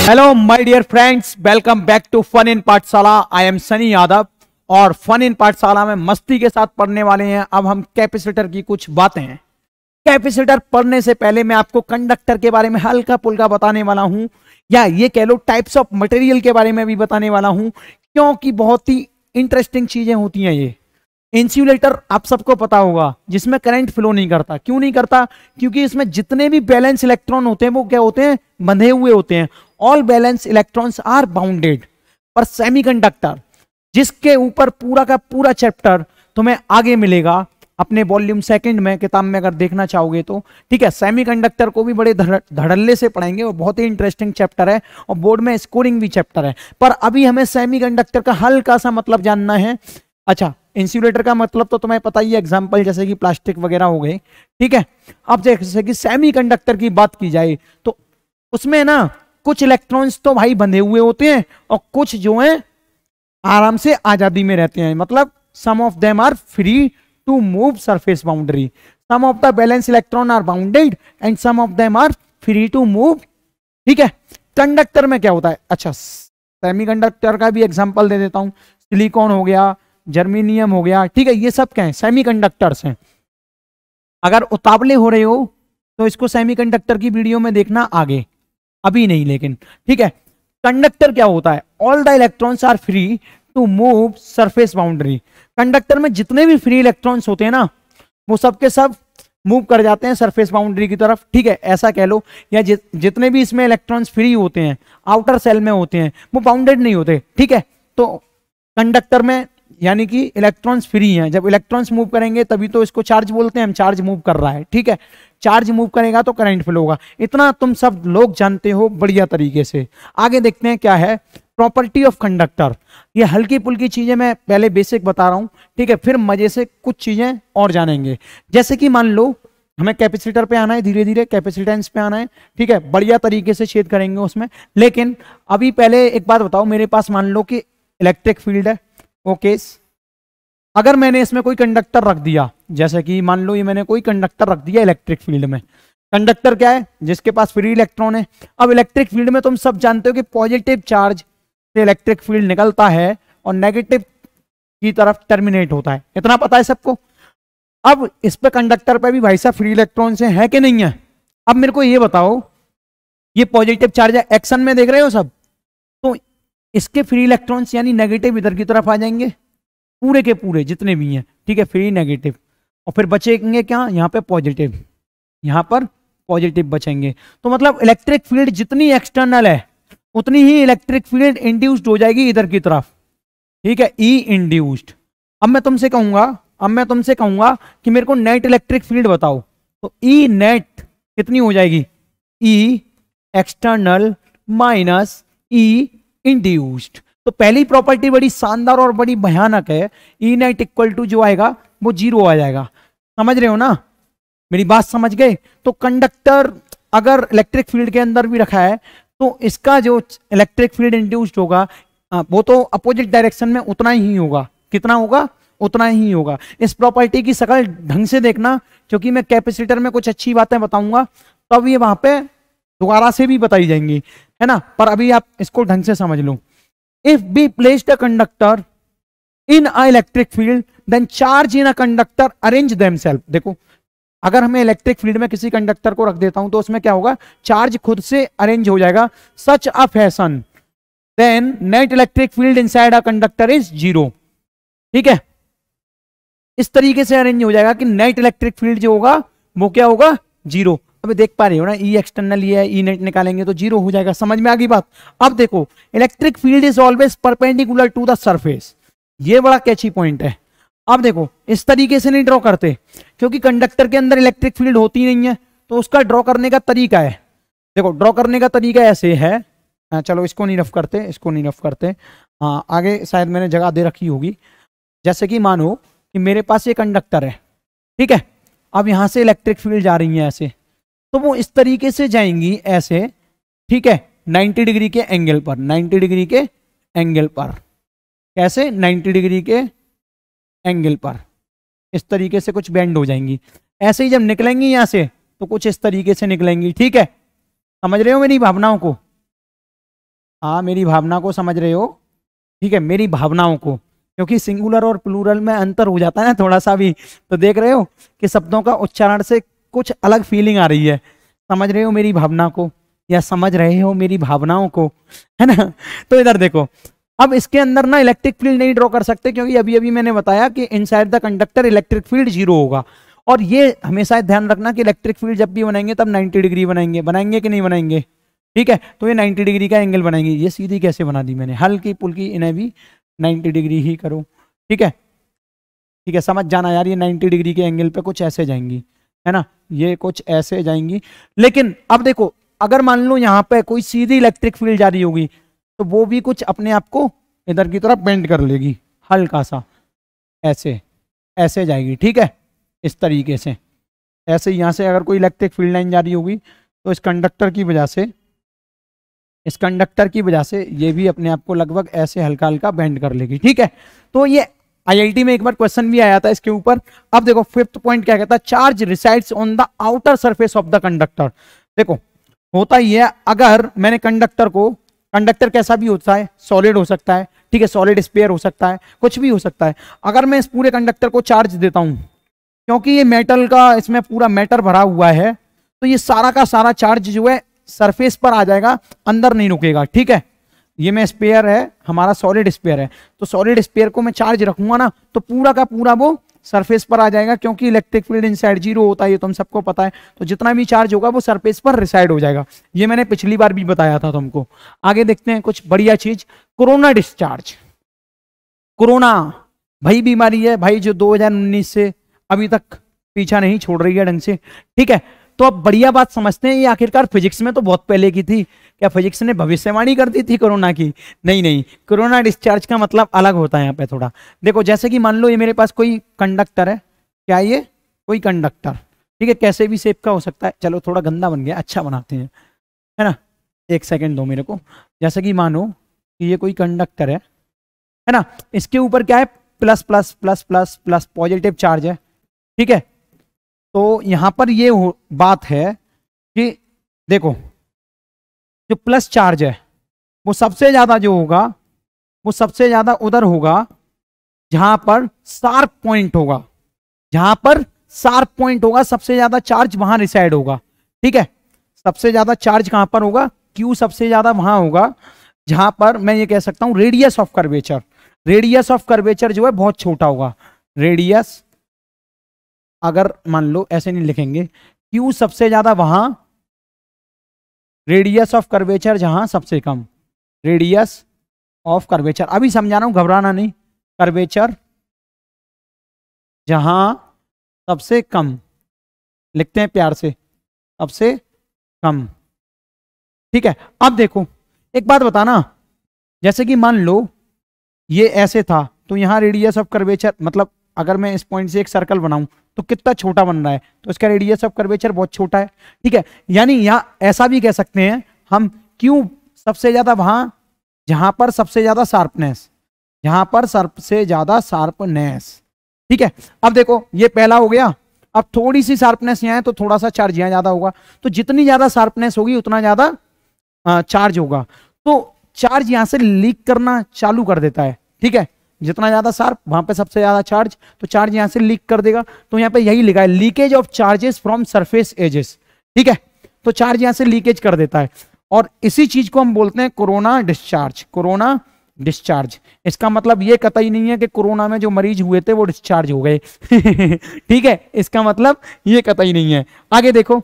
Hello my dear friends, welcome back to fun in पाठशाला। I M Sunny Yadav और fun in पाठशाला में मस्ती के साथ पढ़ने वाले हैं। अब हम कैपेसिटर की कुछ बातें हैं। कैपेसिटर पढ़ने से पहले मैं आपको कंडक्टर के बारे में हल्का पुल्का बताने वाला हूं, या ये कह लो टाइप्स ऑफ मटेरियल के बारे में भी बताने वाला हूं, क्योंकि बहुत ही इंटरेस्टिंग चीजें होती हैं। ये इंसुलेटर आप सबको पता होगा, जिसमें करंट फ्लो नहीं करता। क्यों नहीं करता? क्योंकि इसमें जितने भी बैलेंस इलेक्ट्रॉन होते हैं वो क्या होते हैं? बंधे हुए होते हैं। All valence electrons are bounded. पर सेमीकंडक्टर, जिसके ऊपर पूरा का पूरा चैप्टर तुम्हें आगे मिलेगा अपने वॉल्यूम सेकंड में, किताब में अगर देखना चाहोगे तो, ठीक है। सेमीकंडक्टर को भी बड़े धड़ल्ले से पढ़ेंगे और बहुत ही इंटरेस्टिंग चैप्टर है और बोर्ड में स्कोरिंग भी चैप्टर है। पर अभी हमें सेमीकंडक्टर का हल्का सा मतलब जानना है। अच्छा, इंसुलेटर का मतलब तो तुम्हें पता ही है, एग्जांपल जैसे कि प्लास्टिक वगैरह हो गए, ठीक है। अब जैसे कि सेमीकंडक्टर की बात की जाए तो उसमें ना कुछ इलेक्ट्रॉन्स तो भाई बंधे हुए होते हैं और कुछ जो हैं आराम से आजादी में रहते हैं। मतलब some of them are free to move surface boundary, some of the valence electron are bounded and some of them are free to move, ठीक है। कंडक्टर में क्या होता है? अच्छा, सेमीकंडक्टर का भी एग्जांपल दे देता हूं। सिलिकॉन हो गया, जर्मेनियम हो गया, ठीक है। ये सब क्या है? सेमीकंडक्टर्स हैं। अगर उतावले हो रहे हो तो इसको सेमीकंडक्टर की वीडियो में देखना आगे, अभी नहीं लेकिन, ठीक है। कंडक्टर क्या होता है? All the electrons are free to move surface boundary. Conductor में जितने भी फ्री इलेक्ट्रॉन्स होते हैं ना, वो सब के सब मूव कर जाते हैं सरफेस बाउंड्री की तरफ, ठीक है। ऐसा कह लो, या जितने भी इसमें इलेक्ट्रॉन्स फ्री होते हैं आउटर सेल में होते हैं, वो बाउंडेड नहीं होते, ठीक है। तो कंडक्टर में यानी कि इलेक्ट्रॉन्स फ्री हैं। जब इलेक्ट्रॉन्स मूव करेंगे तभी तो इसको चार्ज बोलते हैं हम, चार्ज मूव कर रहा है, ठीक है। चार्ज मूव करेगा तो करंट फ्लो होगा। इतना तुम सब लोग जानते हो बढ़िया तरीके से। आगे देखते हैं क्या है प्रॉपर्टी ऑफ कंडक्टर। ये हल्की पुल्की चीजें मैं पहले बेसिक बता रहा हूं, ठीक है, फिर मजे से कुछ चीजें और जानेंगे। जैसे कि मान लो हमें कैपेसिटर पे आना है, धीरे धीरे कैपेसिटेंस पे आना है, ठीक है। बढ़िया तरीके से छेद करेंगे उसमें। लेकिन अभी पहले एक बात बताओ, मेरे पास मान लो कि इलेक्ट्रिक फील्ड है, ओके। अगर मैंने इसमें कोई कंडक्टर रख दिया, जैसे कि मान लो ये मैंने कोई कंडक्टर रख दिया इलेक्ट्रिक फील्ड में। कंडक्टर क्या है? जिसके पास फ्री इलेक्ट्रॉन है। अब इलेक्ट्रिक फील्ड में तुम सब जानते हो कि पॉजिटिव चार्ज से इलेक्ट्रिक फील्ड निकलता है और नेगेटिव की तरफ टर्मिनेट होता है। इतना पता है सबको। अब इस पे कंडक्टर पे भी भाई साहब फ्री इलेक्ट्रॉन से है कि नहीं है? अब मेरे को ये बताओ, ये पॉजिटिव चार्ज है, एक्शन में देख रहे हो सब, तो इसके फ्री इलेक्ट्रॉन्स यानी नेगेटिव इधर की तरफ आ जाएंगे, पूरे के पूरे जितने भी हैं, ठीक है, फ्री नेगेटिव। और फिर बचेंगे क्या? यहाँ पे पॉजिटिव, यहाँ पर पॉजिटिव बचेंगे। तो मतलब इलेक्ट्रिक फील्ड जितनी एक्सटर्नल है उतनी ही इलेक्ट्रिक फील्ड इंड्यूस्ड हो जाएगी इधर की तरफ, ठीक है, ई इंड्यूस्ड। अब मैं तुमसे कहूंगा कि मेरे को नेट इलेक्ट्रिक फील्ड बताओ, तो ई नेट कितनी हो जाएगी? ई एक्सटर्नल माइनस ई इंड्यूस्ड। तो पहली प्रॉपर्टी बड़ी शानदार और बड़ी भयानक है। ई नेट इक्वल टू जो आएगा वो 0 आ जाएगा। समझ रहे हो ना? मेरी बात समझ गए? तो कंडक्टर अगर इलेक्ट्रिक फील्ड के अंदर भी रखा है तो इसका जो इलेक्ट्रिक फील्ड इंड्यूस्ड होगा वो तो अपोजिट डायरेक्शन में उतना ही होगा। कितना होगा? उतना ही होगा। इस प्रॉपर्टी की शकल ढंग से देखना, क्योंकि मैं कैपेसिटर में कुछ अच्छी बातें बताऊंगा तो अब ये वहां पे दोबारा से भी बताई जाएंगी, है ना। पर अभी आप इसको ढंग से समझ लो। If we placed a conductor in a electric field, then charge in a conductor arrange themselves। देखो, अगर हमें इलेक्ट्रिक फील्ड में किसी कंडक्टर को रख देता हूं तो उसमें क्या होगा? चार्ज खुद से अरेंज हो जाएगा। Such a fashion then net electric field inside a conductor is 0, ठीक है। इस तरीके से अरेंज हो जाएगा कि नेट इलेक्ट्रिक फील्ड जो होगा वो क्या होगा? 0। अभी देख पा रहे हो ना, ई एक्सटर्नल ये है, ई नेट निकालेंगे तो 0 हो जाएगा। समझ में आ गई बात? अब देखो, electric field is always perpendicular to the surface. ये बड़ा कैची पॉइंट है। अब देखो, इस तरीके से नहीं ड्रॉ करते, क्योंकि कंडक्टर के अंदर इलेक्ट्रिक फील्ड होती नहीं है, तो उसका ड्रॉ करने का तरीका है। देखो, ड्रॉ करने का तरीका ऐसे है। चलो इसको नहीं रफ करते, हाँ आगे शायद मैंने जगह दे रखी होगी। जैसे कि मानो कि मेरे पास ये कंडक्टर है, ठीक है। अब यहां से इलेक्ट्रिक फील्ड जा रही है ऐसे, तो वो इस तरीके से जाएंगी ऐसे, ठीक है, 90 डिग्री के एंगल पर। 90 डिग्री के एंगल पर कैसे? 90 डिग्री के एंगल पर इस तरीके से कुछ बेंड हो जाएंगी। ऐसे ही जब निकलेंगी यहां से तो कुछ इस तरीके से निकलेंगी, ठीक है। समझ रहे हो मेरी भावनाओं को? हाँ, मेरी भावना को समझ रहे हो, ठीक है, मेरी भावनाओं को, क्योंकि सिंगुलर और प्लूरल में अंतर हो जाता है ना थोड़ा सा भी, तो देख रहे हो कि शब्दों का उच्चारण से कुछ अलग फीलिंग आ रही है। समझ रहे हो मेरी भावना को, या समझ रहे हो मेरी भावनाओं को, है ना। तो इधर देखो, अब इसके अंदर ना इलेक्ट्रिक फील्ड नहीं ड्रॉ कर सकते, क्योंकि अभी अभी मैंने बताया कि inside the conductor electric field 0 होगा। और ये हमेशा ध्यान रखना कि इलेक्ट्रिक फील्ड जब भी बनाएंगे तब 90 डिग्री बनाएंगे, बनाएंगे कि नहीं बनाएंगे, ठीक है। तो ये 90 डिग्री का एंगल बनाएंगे। ये सीधी कैसे बना दी मैंने, हल्की पुल्की, इन्हें भी 90 डिग्री ही करो, ठीक है, ठीक है। समझ जाना यार, ये 90 डिग्री के एंगल पे कुछ ऐसे जाएंगी, है ना, ये कुछ ऐसे जाएंगी। लेकिन अब देखो, अगर मान लो यहाँ पे कोई सीधी इलेक्ट्रिक फील्ड जा रही होगी, तो वो भी कुछ अपने आप को इधर की तरफ बेंड कर लेगी, हल्का सा ऐसे, ऐसे जाएगी, ठीक है, इस तरीके से। ऐसे यहाँ से अगर कोई इलेक्ट्रिक फील्ड लाइन जा रही होगी, तो इस कंडक्टर की वजह से, इस कंडक्टर की वजह से ये भी अपने आप को लगभग ऐसे हल्का हल्का बेंड कर लेगी, ठीक है। तो ये आईआईटी में एक बार क्वेश्चन भी आया था इसके ऊपर। अब देखो फिफ्थ पॉइंट क्या कहता है, charge resides on the outer surface of the conductor. देखो होता ही है, अगर मैंने कंडक्टर को, कंडक्टर कैसा भी होता है, सॉलिड हो सकता है, ठीक है, सॉलिड स्फीयर हो सकता है, कुछ भी हो सकता है। अगर मैं इस पूरे कंडक्टर को चार्ज देता हूं, क्योंकि ये मेटल का, इसमें पूरा मैटर भरा हुआ है, तो ये सारा का सारा चार्ज जो है सरफेस पर आ जाएगा, अंदर नहीं रुकेगा, ठीक है। ये में स्पेयर है, हमारा सॉलिड स्पेयर है, तो सॉलिड स्पेयर को मैं चार्ज रखूंगा ना, तो पूरा का पूरा वो सरफेस पर आ जाएगा, क्योंकि इलेक्ट्रिक फील्ड इनसाइड 0 होता है, ये तुम सबको पता है। तो जितना भी चार्ज होगा वो सरफेस पर रिसाइड हो जाएगा। ये मैंने पिछली बार भी बताया था तुमको। आगे देखते हैं कुछ बढ़िया चीज, कोरोना डिस्चार्ज। कोरोना भाई बीमारी है भाई, जो 2019 से अभी तक पीछा नहीं छोड़ रही है ढंग से, ठीक है। तो अब बढ़िया बात समझते हैं, ये आखिरकार फिजिक्स में तो बहुत पहले की थी। क्या फिजिक्स ने भविष्यवाणी कर दी थी कोरोना की? नहीं नहीं, कोरोना डिस्चार्ज का मतलब अलग होता है यहाँ पे थोड़ा। देखो जैसे कि मान लो ये मेरे पास कोई कंडक्टर है, क्या ये कोई कंडक्टर, ठीक है, कैसे भी शेप का हो सकता है। चलो थोड़ा गंदा बन गया, अच्छा बनाते हैं, है ना। एक सेकेंड दो मेरे को। जैसे कि मानो कि ये कोई कंडक्टर है ना, इसके ऊपर क्या है, plus plus plus plus plus positive charge है, ठीक है। तो यहां पर ये बात है कि देखो जो प्लस चार्ज है वो सबसे ज्यादा जो होगा, वो सबसे ज्यादा उधर होगा जहां पर शार्प पॉइंट होगा, जहां पर शार्प पॉइंट होगा सबसे ज्यादा चार्ज वहां रिसाइड होगा, ठीक है। सबसे ज्यादा चार्ज कहां पर होगा, क्यू सबसे ज्यादा वहां होगा जहां पर मैं ये कह सकता हूं radius of curvature, radius of curvature जो है बहुत छोटा होगा। रेडियस अगर मान लो ऐसे नहीं लिखेंगे, क्यू सबसे ज्यादा वहां, रेडियस ऑफ कर्वेचर जहां सबसे कम, रेडियस ऑफ कर्वेचर, अभी समझा रहा हूं घबराना नहीं, कर्वेचर जहां सबसे कम, लिखते हैं प्यार से, सबसे कम, ठीक है। अब देखो एक बात बताना, जैसे कि मान लो ये ऐसे था, तो यहां रेडियस ऑफ कर्वेचर, मतलब अगर मैं इस पॉइंट से एक सर्कल बनाऊं तो कितना छोटा बन रहा है, तो इसका रेडियस ऑफ कर्वेचर बहुत छोटा है, ठीक है। यानी यहां ऐसा भी कह सकते हैं हम, क्यों सबसे ज्यादा वहां जहां पर सबसे ज्यादा शार्पनेस, जहां पर सबसे ज्यादा शार्पनेस, ठीक है। अब देखो ये पहला हो गया। अब थोड़ी सी शार्पनेस यहां है तो थोड़ा सा चार्ज यहां ज्यादा होगा, तो जितनी ज्यादा शार्पनेस होगी उतना ज्यादा चार्ज होगा, तो चार्ज यहां से लीक करना चालू कर देता है, ठीक है। जितना ज्यादा शार्प वहां पे सबसे ज्यादा चार्ज, तो चार्ज यहां से लीक कर देगा। तो यहां पे यही लिखा है, leakage of charges from surface edges, ठीक है। तो चार्ज यहां से लीकेज कर देता है, और इसी चीज को हम बोलते हैं कोरोना डिस्चार्ज, कोरोना डिस्चार्ज। इसका मतलब ये कतई नहीं है कि कोरोना में जो मरीज हुए थे वो डिस्चार्ज हो गए ठीक है, इसका मतलब ये कतई नहीं है। आगे देखो,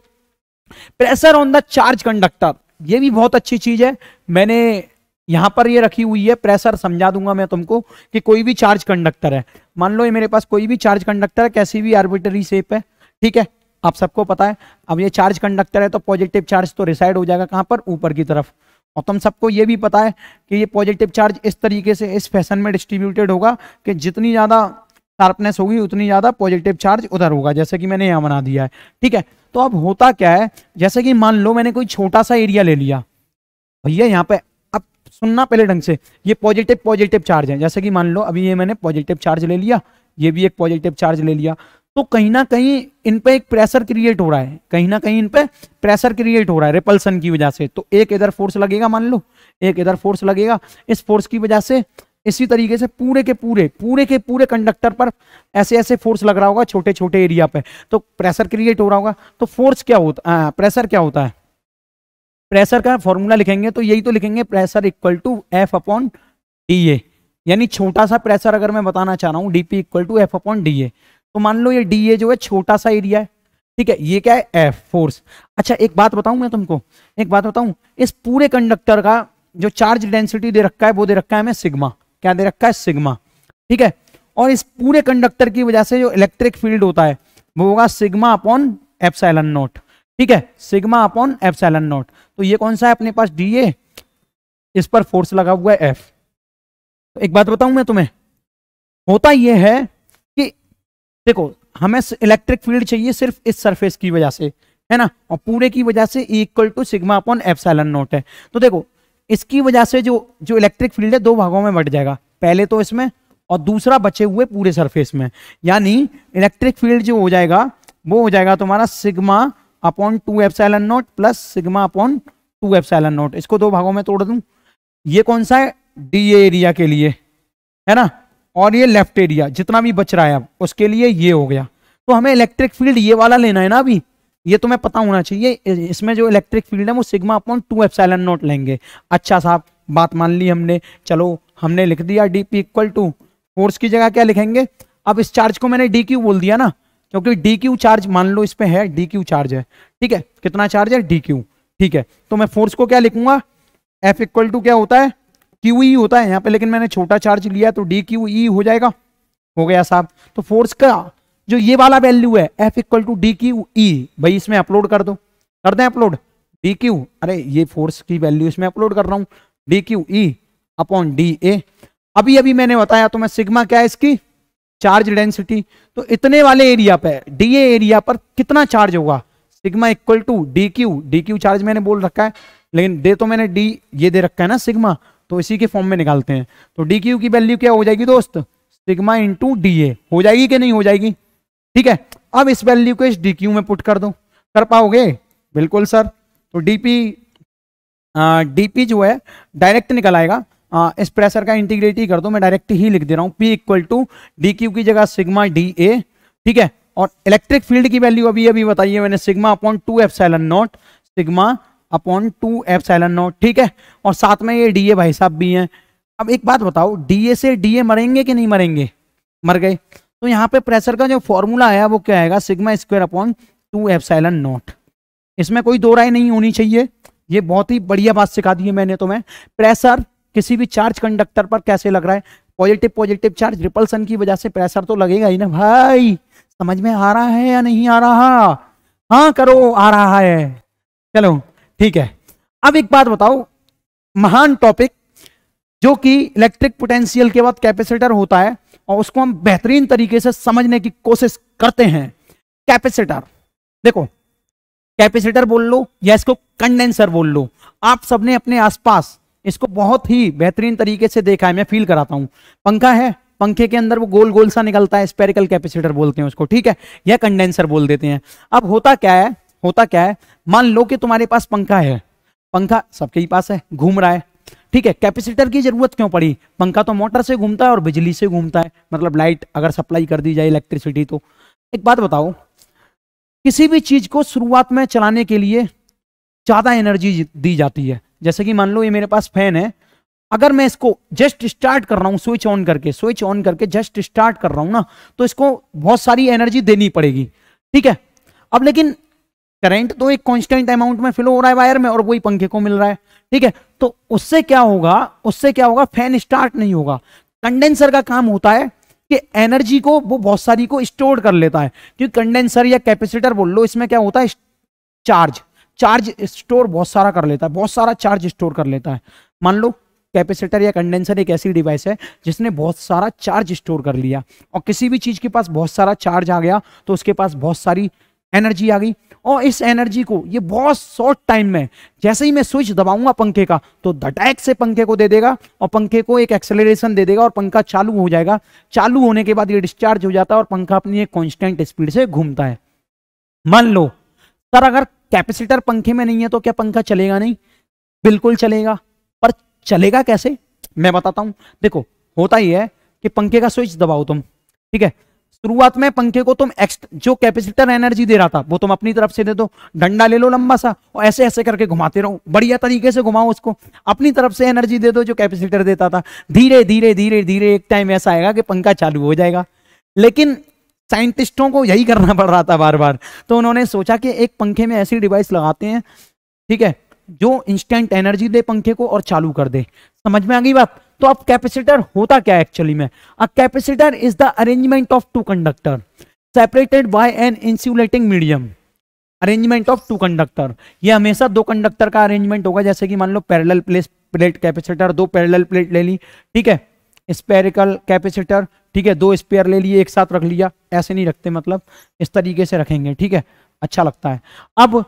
pressure on the charge conductor, ये भी बहुत अच्छी चीज है। मैंने यहां पर ये रखी हुई है, प्रेशर समझा दूंगा मैं तुमको कि कोई भी चार्ज कंडक्टर है, मान लो ये मेरे पास कोई भी चार्ज कंडक्टर है, कैसी भी आर्बिट्ररी शेप है, ठीक है, आप सबको पता है। अब ये चार्ज कंडक्टर है तो पॉजिटिव चार्ज तो रिसाइड हो जाएगा कहां पर, ऊपर की तरफ। और तुम सबको ये भी पता है कि ये पॉजिटिव चार्ज इस तरीके से, इस फैशन में डिस्ट्रीब्यूटेड होगा कि जितनी ज्यादा शार्पनेस होगी उतनी ज्यादा पॉजिटिव चार्ज उधर होगा, जैसे कि मैंने यहां बना दिया है, ठीक है। तो अब होता क्या है, जैसे कि मान लो मैंने कोई छोटा सा एरिया ले लिया भैया, यहाँ पे अब सुनना पहले ढंग से, ये पॉजिटिव पॉजिटिव चार्ज है, जैसे कि मान लो अभी ये मैंने पॉजिटिव चार्ज ले लिया, ये भी एक पॉजिटिव चार्ज ले लिया, तो कहीं ना कहीं इन पे एक प्रेशर क्रिएट हो रहा है, कहीं ना कहीं इन पे प्रेशर क्रिएट हो रहा है रिपल्सन की वजह से। तो एक इधर फोर्स लगेगा, मान लो एक इधर फोर्स लगेगा, इस फोर्स की वजह से इसी तरीके से पूरे के पूरे कंडक्टर पर ऐसे ऐसे फोर्स लग रहा होगा छोटे छोटे एरिया पे, तो प्रेशर क्रिएट हो रहा होगा। तो फोर्स क्या होता है, प्रेशर क्या होता है, प्रेशर का फॉर्मूला लिखेंगे तो यही तो लिखेंगे, pressure equal to F upon D A. यानी छोटा सा प्रेशर अगर मैं बताना चाह रहा हूँ DP equal to F upon D A, तो मान लो ये डी ए जो है छोटा सा एरिया है, ठीक है, ये क्या है एफ फोर्स। अच्छा एक बात बताऊं मैं तुमको, एक बात बताऊं, इस पूरे कंडक्टर का जो चार्ज डेंसिटी दे रखा है वो दे रखा है हमें सिग्मा, क्या दे रखा है सिग्मा, ठीक है। और इस पूरे कंडक्टर की वजह से जो इलेक्ट्रिक फील्ड होता है वो होगा सिग्मा अपॉन एप्सिलॉन नॉट, ठीक है, सिग्मा अपॉन एप्सिलॉन नॉट। तो ये कौन सा है अपने पास डी ए, इस पर फोर्स लगा हुआ है एफ। तो एक बात बताऊं मैं तुम्हें, होता यह है कि देखो हमें इलेक्ट्रिक फील्ड चाहिए सिर्फ इस सरफेस की वजह से, है ना, और पूरे की वजह से E equal to sigma upon epsilon not है। तो देखो इसकी वजह से जो जो इलेक्ट्रिक फील्ड है दो भागों में बट जाएगा, पहले तो इसमें और दूसरा बचे हुए पूरे सरफेस में। यानी इलेक्ट्रिक फील्ड जो हो जाएगा वो हो जाएगा तुम्हारा sigma upon 2 epsilon not plus sigma upon 2 epsilon not. इसको दो भागों में तोड़ दूं, ये कौन सा है डी एरिया के लिए, है ना, और ये लेफ्ट एरिया जितना भी बच रहा है अब उसके लिए ये हो गया। तो हमें इलेक्ट्रिक फील्ड ये वाला लेना है ना, अभी ये तुम्हें पता होना चाहिए, इसमें जो इलेक्ट्रिक फील्ड है वो सिग्मा अपॉन 2 एप्सिलॉन नॉट लेंगे। अच्छा साहब बात मान ली हमने, चलो हमने लिख दिया डीपी इक्वल टू, फोर्स की जगह क्या लिखेंगे, अब इस चार्ज को मैंने डी क्यू बोल दिया ना, क्योंकि डी क्यू चार्ज मान लो इस पे है, डी क्यू चार्ज है, ठीक है, कितना चार्ज है डी क्यू, ठीक है। तो मैं फोर्स को क्या लिखूंगा, एफ इक्वल टू क्या होता है क्यू ई होता है यहाँ पे, लेकिन मैंने छोटा चार्ज लिया तो डी क्यू ई हो जाएगा, हो गया साहब। तो फोर्स का जो ये वाला वैल्यू है F equal to D Q E, भाई इसमें अपलोड कर दो, कर दें अपलोड, डी क्यू, अरे ये फोर्स की वैल्यू इसमें अपलोड कर रहा हूं, डी क्यू ई अपॉन डी ए। अभी अभी मैंने बताया तो मैं सिग्मा क्या है इसकी चार्ज डेंसिटी, तो इतने वाले एरिया पे डी एरिया पर कितना चार्ज होगा, sigma equal to D Q charge मैंने बोल रखा है, लेकिन दे तो मैंने डी ये दे रखा है ना सिग्मा, तो इसी के फॉर्म में निकालते हैं। तो डी क्यू की वैल्यू क्या हो जाएगी दोस्त, सिग्मा इंटू डी ए हो जाएगी कि नहीं हो जाएगी, ठीक है। अब इस वैल्यू को इस डी क्यू में पुट कर दो, कर पाओगे, बिल्कुल सर। तो डीपी जो है डायरेक्ट निकल आएगा, इस प्रेशर का इंटीग्रेट कर दो, मैं डायरेक्ट ही लिख दे रहा हूं, P equal to D Q की जगह सिग्मा डी ए, ठीक है। और इलेक्ट्रिक फील्ड की वैल्यू अभी अभी बताइए मैंने, sigma upon 2 epsilon not, sigma upon 2 epsilon not, ठीक है। और साथ में ये डी ए भाई साहब भी हैं। अब एक बात बताओ, डी ए से डी ए मरेंगे कि नहीं मरेंगे, मर गए। तो यहाँ पे प्रेशर का जो फॉर्मूला आया वो क्या आएगा, sigma square upon 2 epsilon not. इसमें कोई दो राय नहीं होनी चाहिए, ये बहुत ही बढ़िया बात सिखा दी है मैंने तुम्हें। प्रेशर किसी भी चार्ज कंडक्टर पर कैसे लग रहा है, पॉजिटिव पॉजिटिव चार्ज रिपल्सन की वजह से प्रेशर तो लगेगा ही ना भाई। समझ में आ रहा है या नहीं आ रहा, हाँ करो, आ रहा है, चलो ठीक है। अब एक बात बताओ, महान टॉपिक जो कि इलेक्ट्रिक पोटेंशियल के बाद कैपेसिटर होता है और उसको हम बेहतरीन तरीके से समझने की कोशिश करते हैं। कैपेसिटर, देखो कैपेसिटर बोल लो या इसको कंडेंसर बोल लो, आप सबने अपने आसपास इसको बहुत ही बेहतरीन तरीके से देखा है। मैं फील कराता हूं, पंखा है, पंखे के अंदर वो गोल गोल सा निकलता है, स्पेरिकल कैपेसिटर बोलते हैं उसको, ठीक है, या कंडेंसर बोल देते हैं। अब होता क्या है, होता क्या है, मान लो कि तुम्हारे पास पंखा है, पंखा सबके ही पास है, घूम रहा है, ठीक है। कैपेसिटर की जरूरत क्यों पड़ी, पंखा तो मोटर से घूमता है और बिजली से घूमता है, मतलब लाइट अगर सप्लाई कर दी जाए इलेक्ट्रिसिटी। तो एक बात बताओ, किसी भी चीज को शुरुआत में चलाने के लिए ज्यादा एनर्जी दी जाती है। जैसे कि मान लो ये मेरे पास फैन है, अगर मैं इसको जस्ट स्टार्ट कर रहा हूं, स्विच ऑन करके जस्ट स्टार्ट कर रहा हूं ना, तो इसको बहुत सारी एनर्जी देनी पड़ेगी, ठीक है। अब लेकिन करंट तो एक कांस्टेंट अमाउंट में फ्लो हो रहा है वायर में और वही पंखे को मिल रहा है, ठीक है। तो उससे क्या होगा, उससे क्या होगा, फैन स्टार्ट नहीं होगा। कंडेंसर का काम होता है कि एनर्जी को वो बहुत सारी को स्टोर कर लेता है, क्योंकि कंडेंसर या कैपेसिटर बोल लो, इसमें क्या होता है, चार्ज स्टोर बहुत सारा कर लेता है, बहुत सारा चार्ज स्टोर कर लेता है। मान लो कैपेसिटर या कंडेंसर एक ऐसी डिवाइस है जिसने बहुत सारा चार्ज स्टोर कर लिया, और किसी भी चीज के पास बहुत सारा चार्ज आ गया तो उसके पास बहुत सारी एनर्जी आ गई, और इस एनर्जी को ये बहुत शॉर्ट टाइम में, जैसे ही मैं स्विच दबाऊंगा पंखे का, तो धटाक से पंखे को दे देगा और पंखे को एक एक्सेलरेशन दे देगा और पंखा चालू हो जाएगा। चालू होने के बाद ये डिस्चार्ज हो जाता है और पंखा अपनी एक कांस्टेंट स्पीड से घूमता है। मान लो सर अगर कैपेसिटर पंखे में नहीं है तो क्या पंखा चलेगा? नहीं, बिल्कुल चलेगा। पर चलेगा कैसे, मैं बताता हूं। देखो होता ही है कि पंखे का स्विच दबाओ तुम, ठीक है, शुरुआत में पंखे को तुम जो कैपेसिटर एनर्जी दे रहा था वो तुम अपनी तरफ से दे दो, डंडा ले लो लंबा सा और ऐसे ऐसे करके घुमाते रहो, बढ़िया तरीके से घुमाओ उसको, अपनी तरफ से एनर्जी दे दो जो कैपेसिटर देता था। धीरे धीरे धीरे धीरे एक टाइम ऐसा आएगा कि पंखा चालू हो जाएगा। लेकिन साइंटिस्टों को यही करना पड़ रहा था बार बार, तो उन्होंने सोचा कि एक पंखे में ऐसी डिवाइस लगाते हैं, ठीक है, जो इंस्टेंट एनर्जी दे पंखे को और चालू कर दे। समझ में आ गई बात? तो अब कैपेसिटर होता क्या है एक्चुअली में? A capacitor is the arrangement of two conductor separated by an insulating medium. Arrangement of two conductor, ये हमेशा दो कंडक्टर का अरेंजमेंट होगा। जैसे कि मान लो पैरेलल प्लेट कैपेसिटर, दो पैरेलल प्लेट ले ली, ठीक है, स्पेरिकल कैपेसिटर, ठीक है, दो स्पेयर ले लिए एक साथ रख लिया, ऐसे नहीं रखते, मतलब इस तरीके से रखेंगे, ठीक है, अच्छा लगता है। अब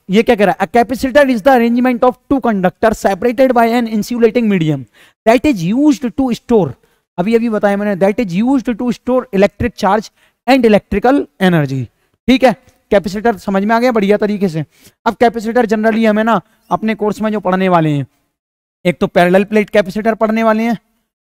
ये क्या कह रहा है? A capacitor is the arrangement of two conductor separated by an insulating medium that is used to store, अभी अभी बताया मैंने, that is used to store electric charge and electrical energy. ठीक है, कैपेसिटर समझ में आ गया बढ़िया तरीके से। अब कैपेसिटर जनरली हमें ना अपने कोर्स में जो पढ़ने वाले हैं, एक तो पैरेलल प्लेट कैपेसिटर पढ़ने वाले हैं,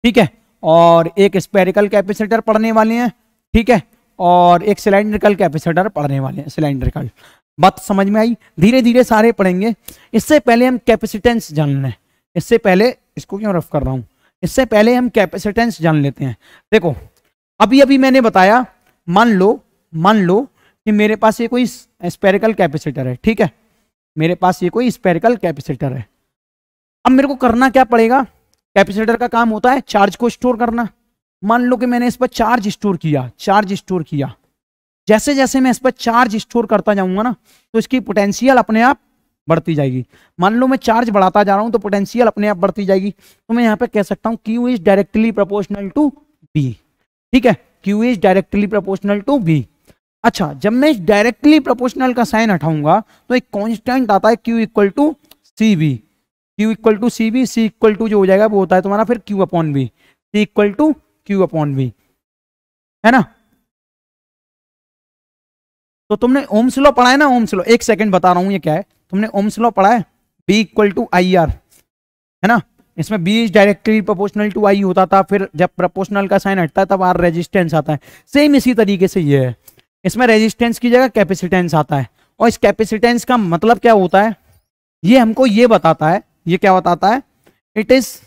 ठीक है, और एक स्पेरिकल कैपेसिटर पढ़ने वाले हैं, ठीक है, और एक सिलेंड्रिकल कैपेसिटर पढ़ने वाले हैं, सिलेंड्रिकल। बात समझ में आई? धीरे धीरे सारे पढ़ेंगे। इससे पहले हम कैपेसिटेंस जान लें, इससे पहले, इसको क्यों रफ कर रहा हूं, इससे पहले हम कैपेसिटेंस जान लेते हैं। देखो अभी अभी मैंने बताया, मान लो कि मेरे पास ये कोई स्पेरिकल कैपेसिटर है, ठीक है, मेरे पास ये कोई स्पेरिकल कैपेसिटर है। अब मेरे को करना क्या पड़ेगा? कैपेसिटर का काम होता है चार्ज को स्टोर करना। मान लो कि मैंने इस पर चार्ज स्टोर किया, जैसे जैसे मैं इस पर चार्ज स्टोर करता जाऊंगा ना, तो इसकी पोटेंशियल अपने आप बढ़ती जाएगी। मान लो मैं चार्ज बढ़ाता जा रहा हूं तो पोटेंशियल अपने आप बढ़ती जाएगी। तो मैं यहां पे कह सकता हूं Q is directly proportional to B, ठीक है, Q is directly proportional to B। अच्छा, जब मैं डायरेक्टली प्रोपोर्शनल का साइन हटाऊंगा तो एक कांस्टेंट आता है Q equal to CB, Q equal to CB, C equal to जो हो जाएगा वो होता है तुम्हारा फिर Q upon B, C equal to Q upon B, है ना। तो तुमने ओम्स लॉ पढ़ा है ना, ओम्स लॉ, एक सेकंड बता रहा हूं ये क्या है, तुमने ओम्स लॉ पढ़ा है, B इक्वल टू IR, है ना। इसमें B is directly proportional to I होता था, फिर जब प्रोपोर्शनल का साइन हटता है तब R रेजिस्टेंस आता है। सेम इसी तरीके से ये है, इसमें रेजिस्टेंस की जगह कैपेसिटेंस आता है। और इस कैपेसिटेंस का मतलब क्या होता है, ये हमको ये बताता है, ये क्या बताता है, it is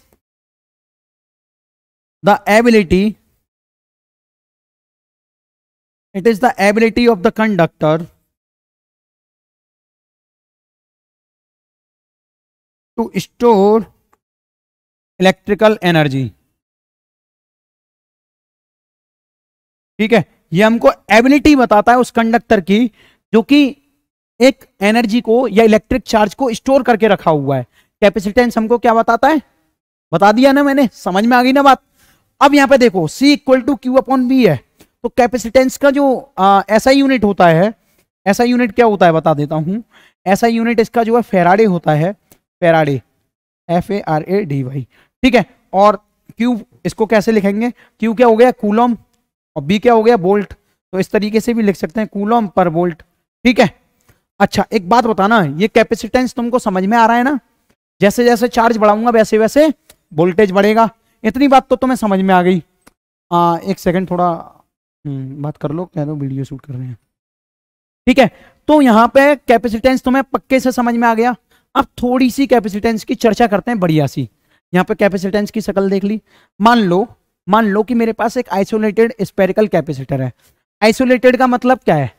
the ability of the conductor to store electrical energy। ठीक है, ये हमको एबिलिटी बताता है उस कंडक्टर की जो कि एक एनर्जी को या इलेक्ट्रिक चार्ज को स्टोर करके रखा हुआ है। कैपेसिटेंस हमको क्या बताता है, बता दिया ना मैंने, समझ में आ गई ना बात। अब यहां पे देखो C equal to Q upon B है, तो कैपेसिटेंस का जो ऐसा यूनिट होता है, ऐसा यूनिट क्या होता है बता देता हूं। ऐसा यूनिट इसका जो है फेराडे होता है, फेराडे, FARADY, ठीक है। और Q इसको कैसे लिखेंगे, Q क्या हो गया कूलम और B क्या हो गया वोल्ट, तो इस तरीके से भी लिख सकते हैं कूलम पर वोल्ट, ठीक है। अच्छा एक बात बताना, ये कैपेसिटेंस तुमको समझ में आ रहा है ना, जैसे जैसे चार्ज बढ़ाऊंगा वैसे वैसे वोल्टेज बढ़ेगा, इतनी बात तो तुम्हें समझ में आ गई। एक सेकंड थोड़ा बात कर लो, कह दो वीडियो शूट कर रहे हैं, ठीक है। तो यहाँ पे कैपेसिटेंस तुम्हें पक्के से समझ में आ गया। अब थोड़ी सी कैपेसिटेंस की चर्चा करते हैं बढ़िया सी। यहाँ पे कैपेसिटेंस की शक्ल देख ली। मान लो कि मेरे पास एक आइसोलेटेड स्पेरिकल कैपेसिटर है। आइसोलेटेड का मतलब क्या है,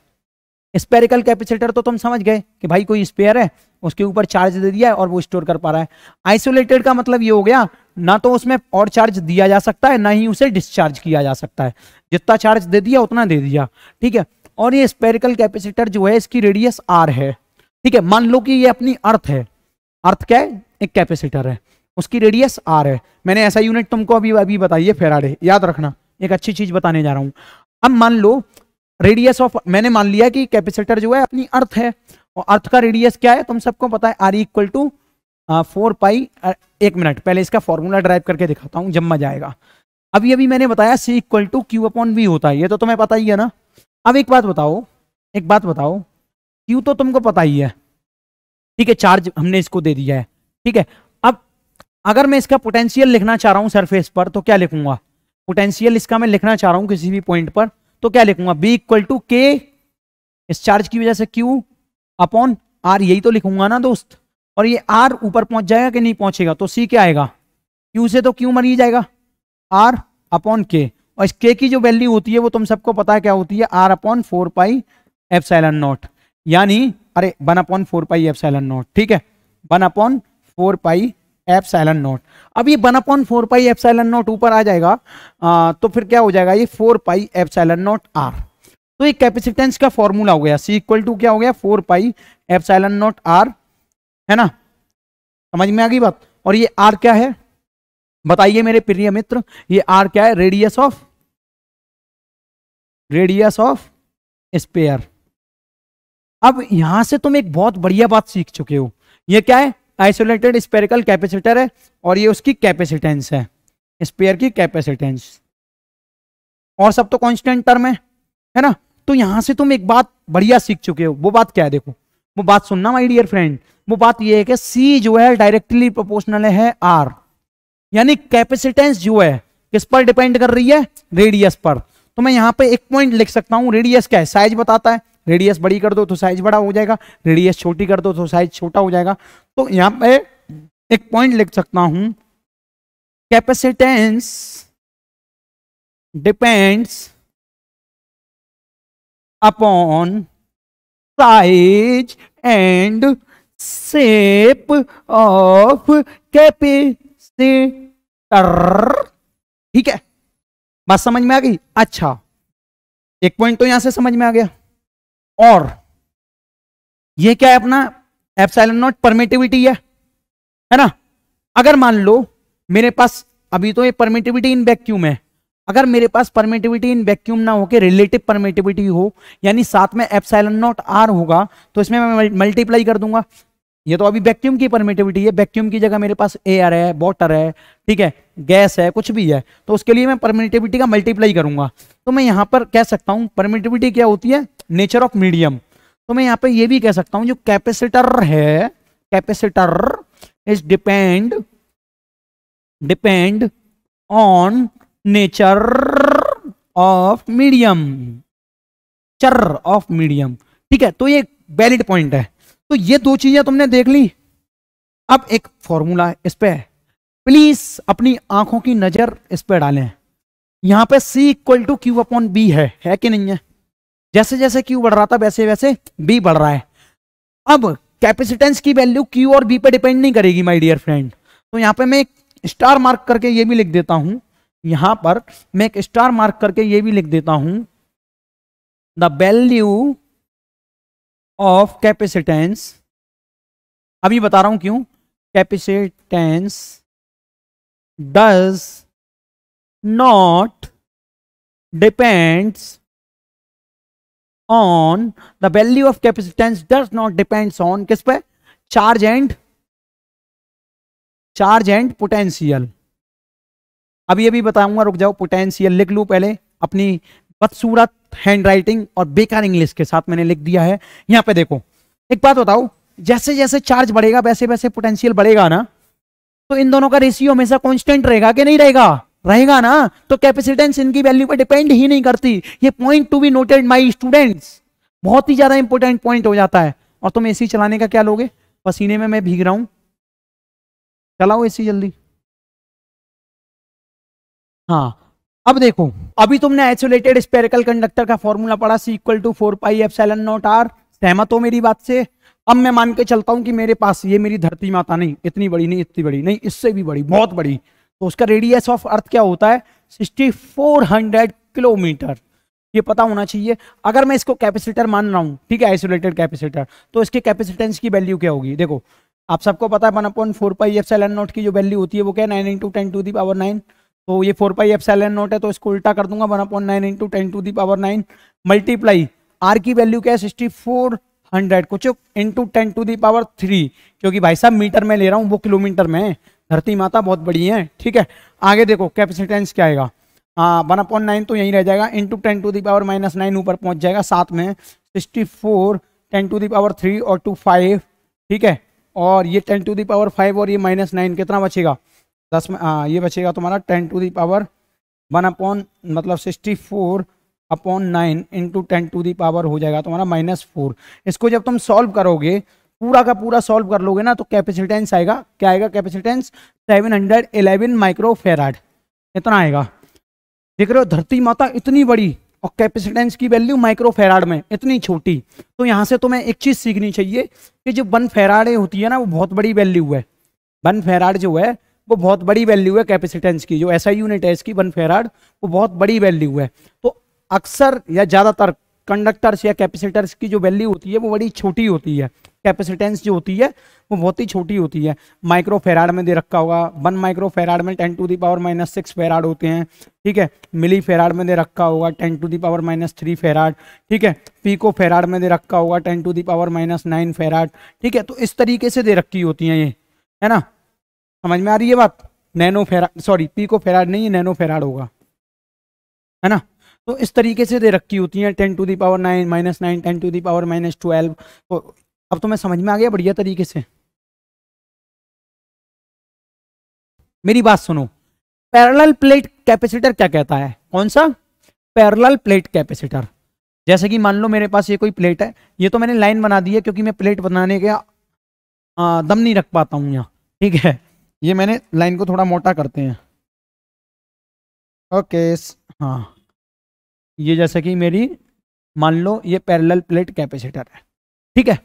स्पेरिकल कैपेसिटर तो तुम समझ गए कि भाई कोई स्पेयर है, उसके ऊपर चार्ज दे दिया है और वो स्टोर कर पा रहा है। आइसोलेटेड का मतलब ये हो गया, ना तो उसमें और चार्ज दिया जा सकता है, ना ही उसे डिस्चार्ज किया जा सकता है, जितना चार्ज दे दिया उतना दे दिया, ठीक है। और ये स्पेरिकल कैपेसिटर जो है इसकी रेडियस R है, ठीक है। मान लो कि ये अपनी अर्थ है, अर्थ क्या है, एक कैपेसिटर है, उसकी रेडियस R है। मैंने ऐसा यूनिट तुमको अभी बताइए फेराडे, याद रखना, एक अच्छी चीज बताने जा रहा हूं। अब मान लो रेडियस ऑफ, मैंने मान लिया कि कैपेसिटर जो है अपनी अर्थ है, और अर्थ का रेडियस क्या है तुम सबको पता है, आर इक्वल टू 4 पाई। एक मिनट पहले इसका फॉर्मूला ड्राइव करके दिखाता हूं जब मजा आएगा। अभी मैंने बताया C equal to Q upon V होता है, ये तो तुम्हें पता ही है ना। अब एक बात बताओ, क्यू तो तुमको पता ही है, ठीक है, चार्ज हमने इसको दे दिया है, ठीक है। अब अगर मैं इसका पोटेंशियल लिखना चाह रहा हूं सरफेस पर तो क्या लिखूंगा, पोटेंशियल इसका मैं लिखना चाह रहा हूं किसी भी पॉइंट पर तो क्या लिखूंगा, बी इक्वल टू के, इस चार्ज की वजह से क्यू अपॉन आर, यही तो लिखूंगा ना दोस्त। और ये आर ऊपर पहुंच जाएगा कि नहीं पहुंचेगा, तो सी क्या आएगा, क्यू से तो क्यू मर ही जाएगा, आर अपॉन के, और इस के की जो वैल्यू होती है वो तुम सबको पता है क्या होती है, R upon 4 pi epsilon not, यानी अरे 1 अपॉन 4 पाई एप्सिलॉन नॉट, ठीक है, 1 अपॉन 4 पाई एप्सिलॉन नॉट। अब ये 1 अपॉन 4 पाई एप्सिलॉन नॉट ऊपर आ जाएगा, तो फिर क्या हो जाएगा, ये 4 पाई एप्सिलॉन नॉट आर। तो ये कैपेसिटेंस का फॉर्मूला हो गया, सी इक्वल टू क्या हो गया, 4 पाई एप्सिलॉन नॉट आर, है ना, समझ में आ गई बात। और ये आर क्या है बताइए मेरे प्रिय मित्र, ये आर क्या है, रेडियस ऑफ स्फीयर। अब यहां से तुम एक बहुत बढ़िया बात सीख चुके हो, ये क्या है, आइसोलेटेड स्फेरिकल कैपेसिटर है, और ये उसकी कैपेसिटेंस है, स्फीयर की कैपेसिटेंस, और सब तो कांस्टेंट टर्म है ना। तो यहां से तुम एक बात बढ़िया सीख चुके हो, वो बात क्या है, देखो वो बात सुनना माय डियर फ्रेंड, वो बात ये है कि सी जो है डायरेक्टली प्रोपोर्शनल है आर, यानी कैपेसिटेंस जो है किस पर डिपेंड कर रही है, रेडियस पर। तो मैं यहाँ पे एक पॉइंट लिख सकता हूं, रेडियस क्या है, साइज बताता है, रेडियस बड़ी कर दो तो साइज बड़ा हो जाएगा, रेडियस छोटी कर दो तो साइज छोटा हो जाएगा। तो यहाँ पे एक पॉइंट लिख सकता हूं, capacitance depends upon size and shape of capacitor, ठीक है, बात समझ में आ गई। अच्छा, एक पॉइंट तो यहां से समझ में आ गया, और ये क्या है अपना एप्सिलॉन नॉट परमिटिविटी है ना। अगर मान लो मेरे पास, अभी तो ये परमिटिविटी इन वैक्यूम है, अगर मेरे पास परमिटिविटी इन वैक्यूम ना हो के रिलेटिव परमिटिविटी हो, यानी साथ में एप्सिलॉन नॉट आर होगा, तो इसमें मैं मल्टीप्लाई कर दूंगा। ये तो अभी वैक्यूम की परमिटिविटी है, वैक्यूम की जगह मेरे पास एयर है, वाटर है, ठीक है, गैस है, कुछ भी है, तो उसके लिए मैं परमिटिविटी का मल्टीप्लाई करूंगा। तो मैं यहां पर कह सकता हूं परमिटिविटी क्या होती है, नेचर ऑफ मीडियम। तो मैं यहां पे ये भी कह सकता हूं जो कैपेसिटर है, capacitor is depend on nature of medium, चर ऑफ मीडियम, ठीक है। तो ये वैलिड पॉइंट है। तो ये दो चीजें तुमने देख ली। अब एक फॉर्मूला है, इस पे प्लीज अपनी आंखों की नजर इस पे डालें। यहां पे C equal to Q upon B है कि नहीं है, जैसे जैसे क्यू बढ़ रहा था वैसे वैसे बी बढ़ रहा है। अब कैपेसिटेंस की वैल्यू क्यू और बी पे डिपेंड नहीं करेगी माय डियर फ्रेंड। तो यहां पे मैं एक स्टार मार्क करके ये भी लिख देता हूं, यहां पर मैं एक स्टार मार्क करके ये भी लिख देता हूं, द वैल्यू ऑफ कैपेसिटेंस, अभी बता रहा हूं क्यों, capacitance does not depends on, the value of capacitance does not depends on किस पे, चार्ज एंड पोटेंशियल। अभी बताऊंगा, रुक जाओ, पोटेंशियल लिख लूं पहले, अपनी बदसूरत हैंड राइटिंग और बेकार इंग्लिश के साथ मैंने लिख दिया है। यहां पे देखो, एक बात बताओ, जैसे जैसे चार्ज बढ़ेगा वैसे वैसे पोटेंशियल बढ़ेगा ना, तो इन दोनों का रेशियो हमेशा कांस्टेंट रहेगा कि नहीं रहेगा, रहेगा ना। तो कैपेसिटेंस इनकी वैल्यू पे डिपेंड ही नहीं करती। ये point to be noted my students, बहुत ही ज्यादा इंपॉर्टेंट पॉइंट हो जाता है। और तुम एसी चलाने का क्या लोगे, पसीने में मैं भीग रहा हूं, चलाओ एसी जल्दी। हाँ, अब देखो, अभी तुमने आइसोलेटेड स्फेरिकल कंडक्टर का फॉर्मूला पढ़ा, C equal to 4 pi epsilon not R, सहमत हो मेरी बात से। अब मैं मान के चलता हूं कि मेरे पास ये मेरी धरती माता नहीं, इतनी बड़ी नहीं, इतनी बड़ी नहीं, इससे भी बड़ी, बहुत बड़ी, तो उसका रेडियस ऑफ अर्थ क्या होता है, 6400 किलोमीटर, ये पता होना चाहिए। अगर मैं इसको कैपेसिटर मान रहा हूं, ठीक है, आइसोलेटेड कैपेसिटर, तो इसके कैपेसिटेंस की वैल्यू क्या होगी, देखो आप सबको पता है 1/4 पाई एप्सिलॉन नॉट की जो वैल्यू होती है वो क्या है, 9 × 10⁻⁹, तो ये 4 पाई एप्सिलॉन नॉट है, तो इसको उल्टा कर दूंगा 1/9 इंटू 10⁻9 मल्टीप्लाई आर की वैल्यू क्या है 6400 कुछ इंटू 10⁻3, क्योंकि भाई साहब मीटर में ले रहा हूँ, वो किलोमीटर में है, धरती माता बहुत बड़ी है। ठीक है, आगे देखो कैपेसिटेंस क्या आएगा, 1/9 तो यहीं रह जाएगा, इंटू 10⁻⁻9 ऊपर पहुंच जाएगा, साथ में 64 10⁻3 और 2 5। ठीक है, और ये 10⁻5 और ये -9 कितना बचेगा 10 में, ये बचेगा तुम्हारा 10⁻1 मतलब 64/9 इंटू 10⁻, हो जाएगा तुम्हारा -4। इसको जब तुम सॉल्व करोगे, पूरा का पूरा सॉल्व कर लोगे ना, तो कैपेसिटेंस आएगा, क्या आएगा कैपेसिटेंस 711 माइक्रोफेराड, इतना आएगा। देख रहे हो धरती माता इतनी बड़ी और कैपेसिटेंस की वैल्यू माइक्रोफेराड में इतनी छोटी। तो यहां से तुम्हें एक चीज सीखनी चाहिए कि जो 1 फेराड होती है ना, वो बहुत बड़ी वैल्यू है। 1 फेराड जो है वो बहुत बड़ी वैल्यू है कैपेसिटेंस की, जो ऐसा यूनिट है इसकी 1 फेराड, वो बहुत बड़ी वैल्यू है। तो अक्सर या ज्यादातर कंडक्टर्स या कैपेसिटर्स की जो वैल्यू होती है वो बड़ी छोटी होती है, कैपेसिटेंस जो होती है वो बहुत ही छोटी होती है। माइक्रोफेराड में दे रखा होगा, 1 माइक्रोफेराड में 10⁻⁻6 फेराड होते हैं। ठीक है, मिली फेराड में दे रखा होगा 10⁻⁻3 फेराड। ठीक है, पीको फेराड में दे रखा होगा 10⁻⁻9 फेराड। ठीक है, तो इस तरीके से दे रखी होती हैं ये, है ना, समझ में आ रही है बात। Nano farad, sorry pico farad नहीं, नैनो फेराड होगा, है ना। तो इस तरीके से दे रखी होती हैं 10⁻9 -9 10⁻12। तो अब तो मैं समझ में आ गया बढ़िया तरीके से। मेरी बात सुनो, पैरेलल प्लेट कैपेसिटर क्या कहता है, कौन सा पैरेलल प्लेट कैपेसिटर। जैसे कि मान लो मेरे पास ये कोई प्लेट है, ये तो मैंने लाइन बना दी है क्योंकि मैं प्लेट बनाने का दम नहीं रख पाता हूं यहाँ। ठीक है, ये मैंने लाइन को थोड़ा मोटा करते हैं। ओके, हाँ, ये जैसे कि मेरी मान लो ये पैरेलल प्लेट कैपेसिटर है। ठीक है,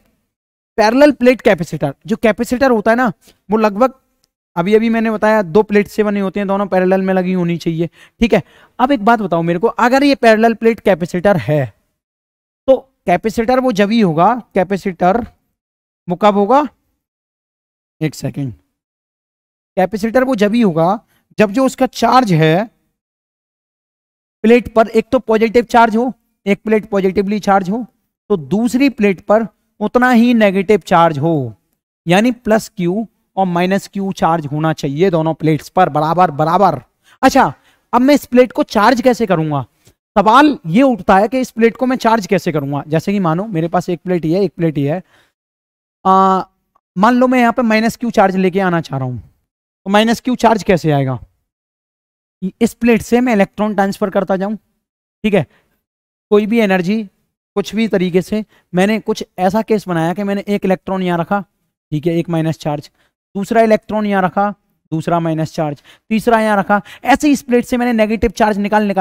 पैरेलल प्लेट कैपेसिटर, जो कैपेसिटर होता है ना, वो लगभग अभी अभी मैंने बताया 2 प्लेट से बने होते हैं, दोनों पैरेलल में लगी होनी चाहिए। ठीक है, अब एक बात बताओ मेरे को, अगर ये पैरेलल प्लेट कैपेसिटर है तो कैपेसिटर वो जब ही होगा, कैपेसिटर वो कब होगा, एक सेकेंड, कैपेसिटर वो जब ही होगा जब जो उसका चार्ज है प्लेट पर, एक तो पॉजिटिव चार्ज हो, एक प्लेट पॉजिटिवली चार्ज हो, तो दूसरी प्लेट पर उतना ही नेगेटिव चार्ज हो, यानी +Q और -Q चार्ज होना चाहिए दोनों प्लेट्स पर बराबर बराबर। अच्छा, अब मैं इस प्लेट को चार्ज कैसे करूंगा, सवाल ये उठता है कि इस प्लेट को मैं चार्ज कैसे करूंगा। जैसे कि मानो मेरे पास एक प्लेट ही है, एक प्लेट ही है, मान लो मैं यहाँ पे -Q चार्ज लेके आना चाह रहा हूं, तो -Q चार्ज कैसे आएगा, इस प्लेट से मैं इलेक्ट्रॉन ट्रांसफर करता जाऊं। ठीक है, कोई भी एनर्जी कुछ भी तरीके से, मैंने कुछ ऐसा केस बनाया कि मैंने एक इलेक्ट्रॉन यहाँ रखा, ठीक है, एक माइनस चार्ज, दूसरा इलेक्ट्रॉन यहाँ रखा, दूसरा माइनस चार्ज, तीसरा यहाँ रखा, ऐसे इस प्लेट से मैंने नेगेटिव चार्ज निकाल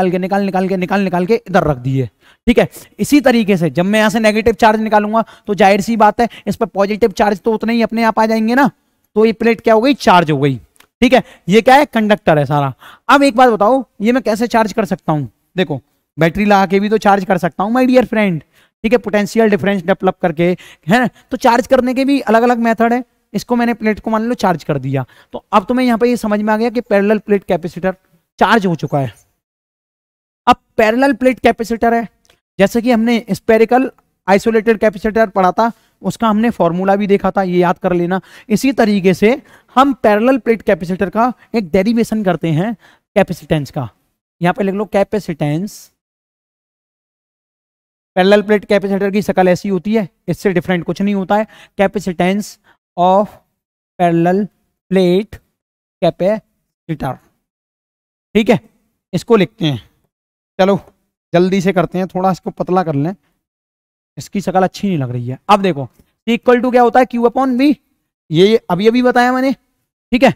के इधर रख दिए। ठीक है, इसी तरीके से जब मैं यहाँ से नेगेटिव चार्ज निकालूंगा तो जाहिर सी बात है इस पर पॉजिटिव चार्ज तो उतने ही अपने आप आ जाएंगे ना, तो ये प्लेट क्या हो गई, चार्ज हो गई। ठीक है, ये क्या है, कंडक्टर है सारा। अब एक बात बताओ, ये मैं कैसे चार्ज कर सकता हूं, देखो बैटरी लगा के भी तो चार्ज कर सकता हूं माय डियर फ्रेंड। ठीक है, पोटेंशियल डिफरेंस डेवलप करके, है ना, तो चार्ज करने के भी अलग अलग मेथड है। इसको मैंने प्लेट को मान लो चार्ज कर दिया, तो अब तुम्हें यहाँ पे ये समझ में आ गया कि पैरेलल प्लेट कैपेसिटर चार्ज हो चुका है। अब पैरेलल प्लेट कैपेसिटर है, जैसे कि हमने स्पेरिकल आइसोलेटेड कैपेसिटर पढ़ा था, उसका हमने फॉर्मूला भी देखा था, ये याद कर लेना। इसी तरीके से हम पैरेलल प्लेट कैपेसिटर का एक डेरिवेशन करते हैं कैपेसिटेंस का। यहां पे लिख लो कैपेसिटेंस। पैरेलल प्लेट कैपेसिटर की शक्ल ऐसी होती है, इससे डिफरेंट कुछ नहीं होता है, capacitance of parallel plate capacitor. ठीक है, इसको लिखते हैं, चलो जल्दी से करते हैं, थोड़ा इसको पतला कर लें, इसकी शक्ल अच्छी नहीं लग रही है। अब देखो इक्वल टू क्या होता है, Q/V, ये अभी अभी बताया मैंने। ठीक है,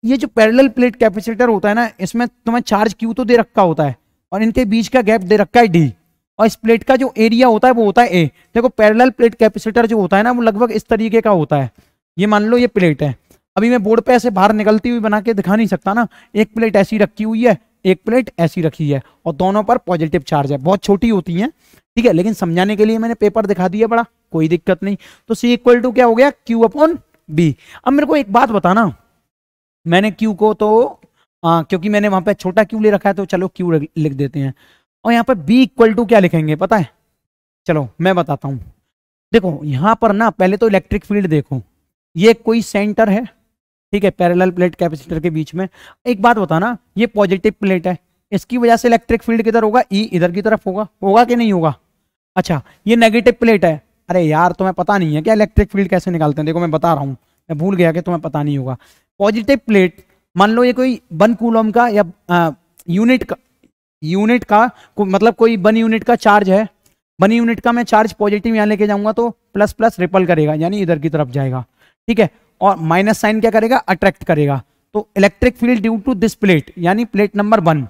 ये जो पैरेलल प्लेट कैपेसिटर होता है ना, इसमें तुम्हें चार्ज Q तो दे रखा होता है और इनके बीच का गैप दे रखा है D, और इस प्लेट का जो एरिया होता है वो होता है A। देखो पैरेलल प्लेट कैपेसिटर जो होता है ना, वो लगभग इस तरीके का होता है। ये मान लो ये प्लेट है, अभी मैं बोर्ड पे ऐसे बाहर निकलती हुई बना के दिखा नहीं सकता ना, एक प्लेट ऐसी रखी हुई है, एक प्लेट ऐसी रखी है, और दोनों पर पॉजिटिव चार्ज है, बहुत छोटी होती हैं। ठीक है, लेकिन समझाने के लिए मैंने पेपर दिखा दिया बड़ा, कोई दिक्कत नहीं। तो C क्या हो गया, Q/B। अब मेरे को एक बात बताना, मैंने Q को तो क्योंकि मैंने वहां पे छोटा क्यू ले रखा है तो चलो क्यू लिख देते हैं। और यहाँ पे बी इक्वल टू क्या लिखेंगे पता है? चलो मैं बताता हूँ। देखो यहाँ पर ना पहले तो इलेक्ट्रिक फील्ड देखो, ये कोई सेंटर है, ठीक है, पैरेलल प्लेट कैपेसिटर के बीच में। एक बात बताना, ये पॉजिटिव प्लेट है, इसकी वजह से इलेक्ट्रिक फील्ड किधर होगा? ई इधर की तरफ होगा, होगा कि नहीं होगा? अच्छा ये नेगेटिव प्लेट है, अरे यार तुम्हें पता नहीं है क्या इलेक्ट्रिक फील्ड कैसे निकालते हैं? देखो मैं बता रहा हूँ, मैं भूल गया कि तुम्हें पता नहीं होगा। पॉजिटिव प्लेट, मान लो ये कोई 1 कूलम का या यूनिट का मतलब कोई 1 यूनिट का चार्ज है, 1 यूनिट का मैं चार्ज पॉजिटिव यहाँ लेके जाऊंगा तो प्लस प्लस रिपल करेगा, यानी इधर की तरफ जाएगा, ठीक है। और माइनस साइन क्या करेगा? अट्रैक्ट करेगा। तो electric field due to this plate यानी प्लेट नंबर 1,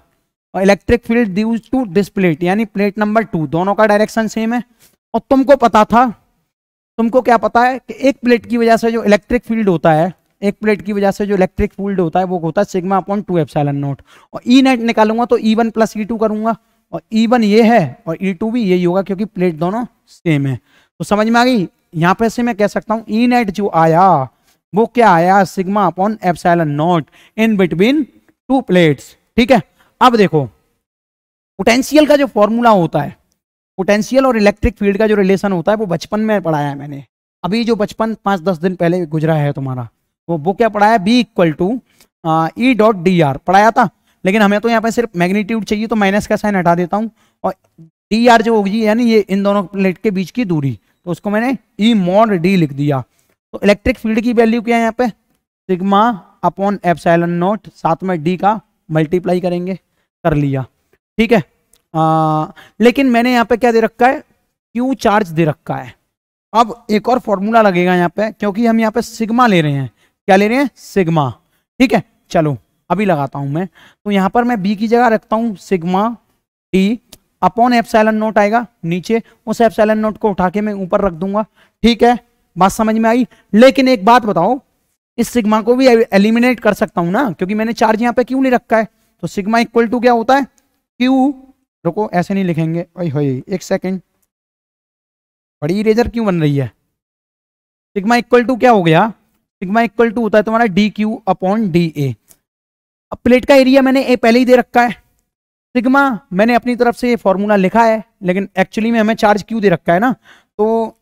और electric field due to this plate यानी प्लेट नंबर 2, दोनों का डायरेक्शन सेम है। और तुमको पता था, तुमको क्या पता है कि एक प्लेट की वजह से जो इलेक्ट्रिक फील्ड होता है, एक प्लेट की वजह से जो इलेक्ट्रिक फील्ड होता है वो होता है सिग्मा अपॉन 2 एप्सिलॉन नॉट। और ई नेट निकालूंगा तो E1 प्लस E2 करूंगा, और E1 ये है और E2 भी यही होगा क्योंकि प्लेट दोनों सेम है। तो समझ में आ गई? यहाँ पे से मैं कह सकता हूँ ई नेट जो आया वो क्या आया? Sigma upon epsilon not in between 2 plates, ठीक है। अब देखो पोटेंशियल का जो फॉर्मूला होता है, पोटेंशियल और इलेक्ट्रिक फील्ड का जो रिलेशन होता है वो बचपन में पढ़ाया है मैंने, अभी जो बचपन 5-10 दिन पहले गुजरा है तुम्हारा, वो क्या पढ़ाया? B equal to E dot D R पढ़ाया था। लेकिन हमें तो यहाँ पे सिर्फ मैग्नीट्यूड चाहिए तो माइनस का साइन हटा देता हूँ, और डी आर जो होगी यानी ये इन दोनों प्लेट के बीच की दूरी, तो उसको मैंने ई मॉड डी लिख दिया। तो इलेक्ट्रिक फील्ड की वैल्यू क्या है यहाँ पे? सिग्मा अपॉन एप्सिलॉन नॉट, साथ में डी का मल्टीप्लाई करेंगे, कर लिया, ठीक है। लेकिन मैंने यहाँ पे क्या दे रखा है? क्यू चार्ज दे रखा है। अब एक और फॉर्मूला लगेगा यहाँ पे, क्योंकि हम यहाँ पे सिग्मा ले रहे हैं। क्या ले रहे हैं? सिग्मा, ठीक है। चलो अभी लगाता हूं मैं, तो यहाँ पर मैं बी की जगह रखता हूँ sigma T upon epsilon note आएगा नीचे, उस एप्सिलॉन नोट को उठा के मैं ऊपर रख दूंगा, ठीक है। बात समझ में आई? लेकिन एक बात बताओ, इस सिग्मा को भी एलिमिनेट कर सकता हूं ना, क्योंकि मैंने चार्ज यहाँ पे क्यों नहीं रखा है। तो सिग्मा इक्वल टू क्या होता है? क्यू, रुको ऐसे नहीं लिखेंगे, एक सेकेंड, बड़ी इरेजर क्यों बन रही है? सिग्मा इक्वल टू क्या हो गया? सिग्मा इक्वल टू होता है तुम्हारा डी क्यू अपॉन डी ए। अब प्लेट का एरिया मैंने ए पहले ही दे रखा है, सिग्मा मैंने अपनी तरफ से ये फॉर्मूला लिखा है, लेकिन एक्चुअली में हमें चार्ज क्यू दे रखा है ना, तो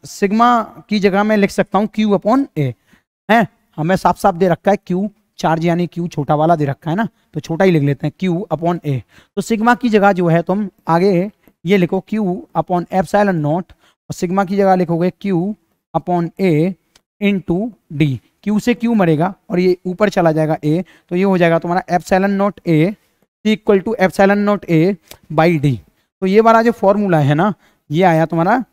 सिग्मा की जगह मैं लिख सकता हूँ क्यू अपॉन ए, है हमें साफ साफ दे रखा है क्यू, चार्ज यानी क्यू छोटा वाला दे रखा है ना, तो छोटा ही लिख लेते हैं क्यू अपॉन ए। तो सिग्मा की जगह जो है तुम आगे ये लिखो क्यू अपॉन एप्सिलॉन नॉट, और सिग्मा की जगह लिखोगे क्यू अपॉन ए इनटू डी। क्यू से क्यू मरेगा और ये ऊपर चला जाएगा ए, तो ये हो जाएगा तुम्हारा epsilon not A equal to epsilon not A by D. तो ये वाला जो फॉर्मूला है ना, ये आया तुम्हारा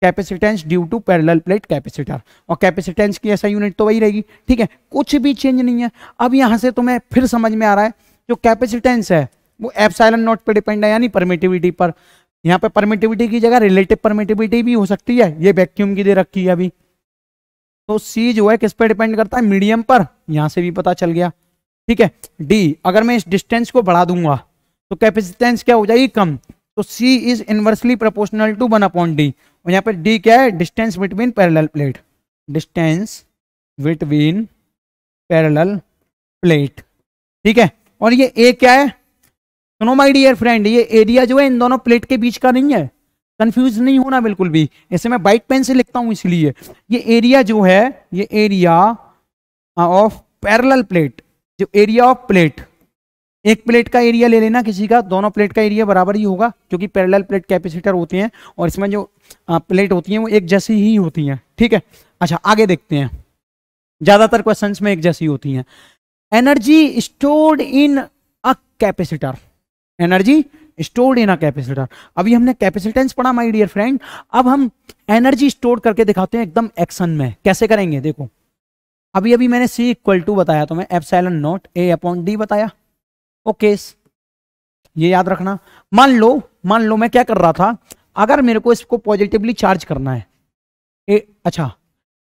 capacitance due to parallel plate capacitor, और कैपेसिटेंस की ऐसा यूनिट तो वही रहेगी, ठीक है, कुछ भी चेंज नहीं है। अब यहाँ से तुम्हें फिर समझ में आ रहा है, जो कैपेसिटेंस है वो एप्सिलॉन नॉट पे डिपेंड है, यानी परमिटिविटी पर। यहाँ पे परमिटिविटी की जगह रिलेटिव परमिटिविटी भी हो सकती है, ये वैक्यूम की दे रखी है अभी। तो सी जो है किस पे डिपेंड करता है? मीडियम पर, यहां से भी पता चल गया, ठीक है। डी, अगर मैं इस डिस्टेंस को बढ़ा दूंगा तो कैपेसिटेंस क्या हो जाएगी? कम। तो C is inversely proportional to 1 upon D, और यहाँ पे डी क्या है? Distance between parallel plate, distance between parallel plate, ठीक है। और ये ए क्या है? सुनो माय डियर फ्रेंड, ये एरिया जो है इन दोनों प्लेट के बीच का नहीं है, कंफ्यूज नहीं होना बिल्कुल भी, ऐसे मैं वाइट पेन से लिखता हूं इसलिए। ये एरिया जो है, ये एरिया ऑफ पैरेलल प्लेट, जो एरिया ऑफ प्लेट, एक प्लेट का एरिया ले लेना किसी का, दोनों प्लेट का एरिया बराबर ही होगा, क्योंकि पैरेलल प्लेट कैपेसिटर होते हैं और इसमें जो प्लेट होती हैं वो एक जैसी ही होती हैं, ठीक है। अच्छा आगे देखते हैं, ज्यादातर क्वेश्चंस में एक जैसी होती हैं। Energy stored in a capacitor, energy stored in a capacitor. अभी हमने कैपेसिटेंस पढ़ा माय डियर फ्रेंड, अब हम एनर्जी स्टोर करके दिखाते हैं एकदम एक्शन में। कैसे करेंगे देखो, अभी अभी मैंने सी इक्वल टू बताया तुम्हें epsilon not A upon D बताया, ओके ये याद रखना। मान लो मैं क्या कर रहा था, अगर मेरे को इसको पॉजिटिवली चार्ज करना है, अच्छा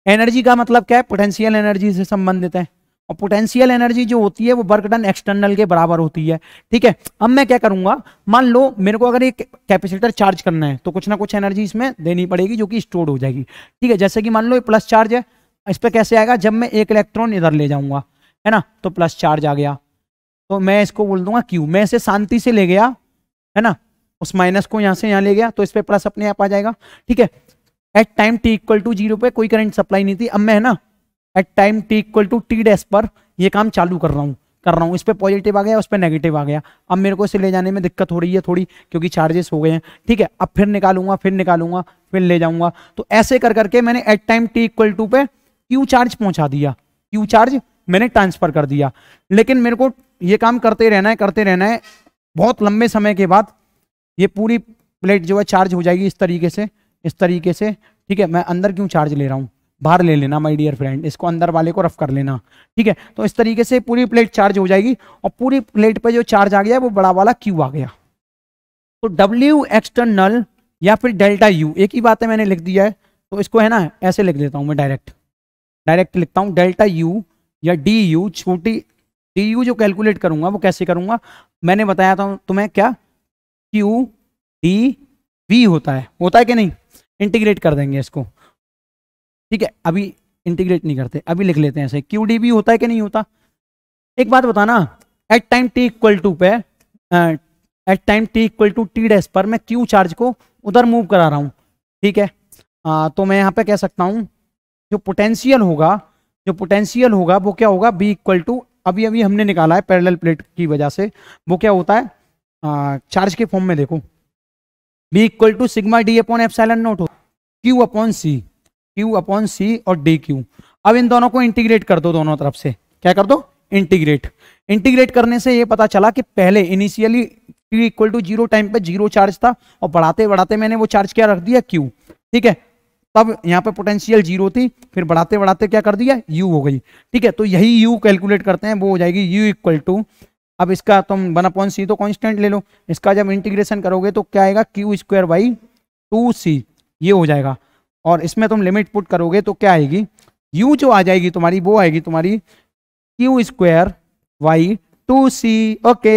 एनर्जी का मतलब क्या है? पोटेंशियल एनर्जी से संबंधित है, और पोटेंशियल एनर्जी जो होती है वो वर्क डन एक्सटर्नल के बराबर होती है, ठीक है। अब मैं क्या करूंगा, मान लो मेरे को अगर एक कैपेसिटर चार्ज करना है तो कुछ ना कुछ एनर्जी इसमें देनी पड़ेगी जो कि स्टोर हो जाएगी, ठीक है। जैसे कि मान लो ये प्लस चार्ज है, इस पर कैसे आएगा? जब मैं एक इलेक्ट्रॉन इधर ले जाऊंगा, है ना, तो प्लस चार्ज आ गया। तो मैं इसको बोल दूंगा क्यू। मैं इसे शांति से ले गया है ना, उस माइनस को यहां से यहां ले गया तो इस पे प्लस अपने आप आ जाएगा। ठीक है, at time T equal to 0 पे कोई करंट सप्लाई नहीं थी। अब मैं है ना at time T equal to T dash पर ये काम चालू कर रहा हूँ। इस पे पॉजिटिव आ गया, उस पे नेगेटिव आ गया। अब मेरे को इसे ले जाने में दिक्कत हो रही है थोड़ी, क्योंकि चार्जेस हो गए हैं। ठीक है, अब फिर निकालूंगा फिर ले जाऊंगा। तो ऐसे कर करके मैंने at time T equal to पे क्यू चार्ज पहुंचा दिया, क्यू चार्ज मैंने ट्रांसफर कर दिया। लेकिन मेरे को ये काम करते रहना है। बहुत लंबे समय के बाद ये पूरी प्लेट जो है चार्ज हो जाएगी इस तरीके से। ठीक है, मैं अंदर क्यों चार्ज ले रहा हूँ, बाहर ले लेना माय डियर फ्रेंड, इसको अंदर वाले को रफ कर लेना। ठीक है, तो इस तरीके से पूरी प्लेट चार्ज हो जाएगी और पूरी प्लेट पे जो चार्ज आ गया वो बड़ा वाला क्यू आ गया। तो डब्ल्यू एक्सटर्नल या फिर डेल्टा यू एक ही बात है, मैंने लिख दिया है। तो इसको है ना ऐसे लिख देता हूं मैं, डायरेक्ट लिखता हूं डेल्टा यू या डी यू। छोटी डी यू जो कैलकुलेट करूंगा वो कैसे करूंगा, मैंने बताया था तुम्हें क्या, क्यू डी वी होता है कि नहीं। इंटीग्रेट कर देंगे इसको। ठीक है, अभी इंटीग्रेट नहीं करते, अभी लिख लेते हैं ऐसे, क्यू डी वी होता है कि नहीं होता। एक बात बताना, at time T equal to T dash पर मैं क्यू चार्ज को उधर मूव करा रहा हूं। ठीक है, तो मैं यहाँ पे कह सकता हूं जो पोटेंशियल होगा वो क्या होगा, बी इक्वल टू, अभी हमने निकाला है पैरेलल प्लेट की वजह से, वो क्या होता है चार्ज के फॉर्म में देखो, B equal to sigma D upon epsilon not हो, क्यू अपॉन सी और डी क्यू। अब इन दोनों को इंटीग्रेट कर दो, दोनों तरफ से क्या कर दो, इंटीग्रेट करने से ये पता चला कि पहले initially T equal to 0 time पे 0 चार्ज था और बढ़ाते बढ़ाते मैंने वो चार्ज क्या रख दिया, क्यू। ठीक है, तब यहाँ पे पोटेंशियल 0 थी, फिर बढ़ाते बढ़ाते क्या कर दिया, यू हो गई। ठीक है, तो यही यू कैलकुलेट करते हैं, वो हो जाएगी यू इक्वल टू, अब इसका तुम 1/c तो कांस्टेंट ले लो, इसका जब इंटीग्रेशन करोगे तो क्या आएगा, क्यू स्क्वायर बाई 2c, ये हो जाएगा। और इसमें तुम लिमिट पुट करोगे तो क्या आएगी, यू जो आ जाएगी तुम्हारी, वो आएगी तुम्हारी Q square by 2c। Okay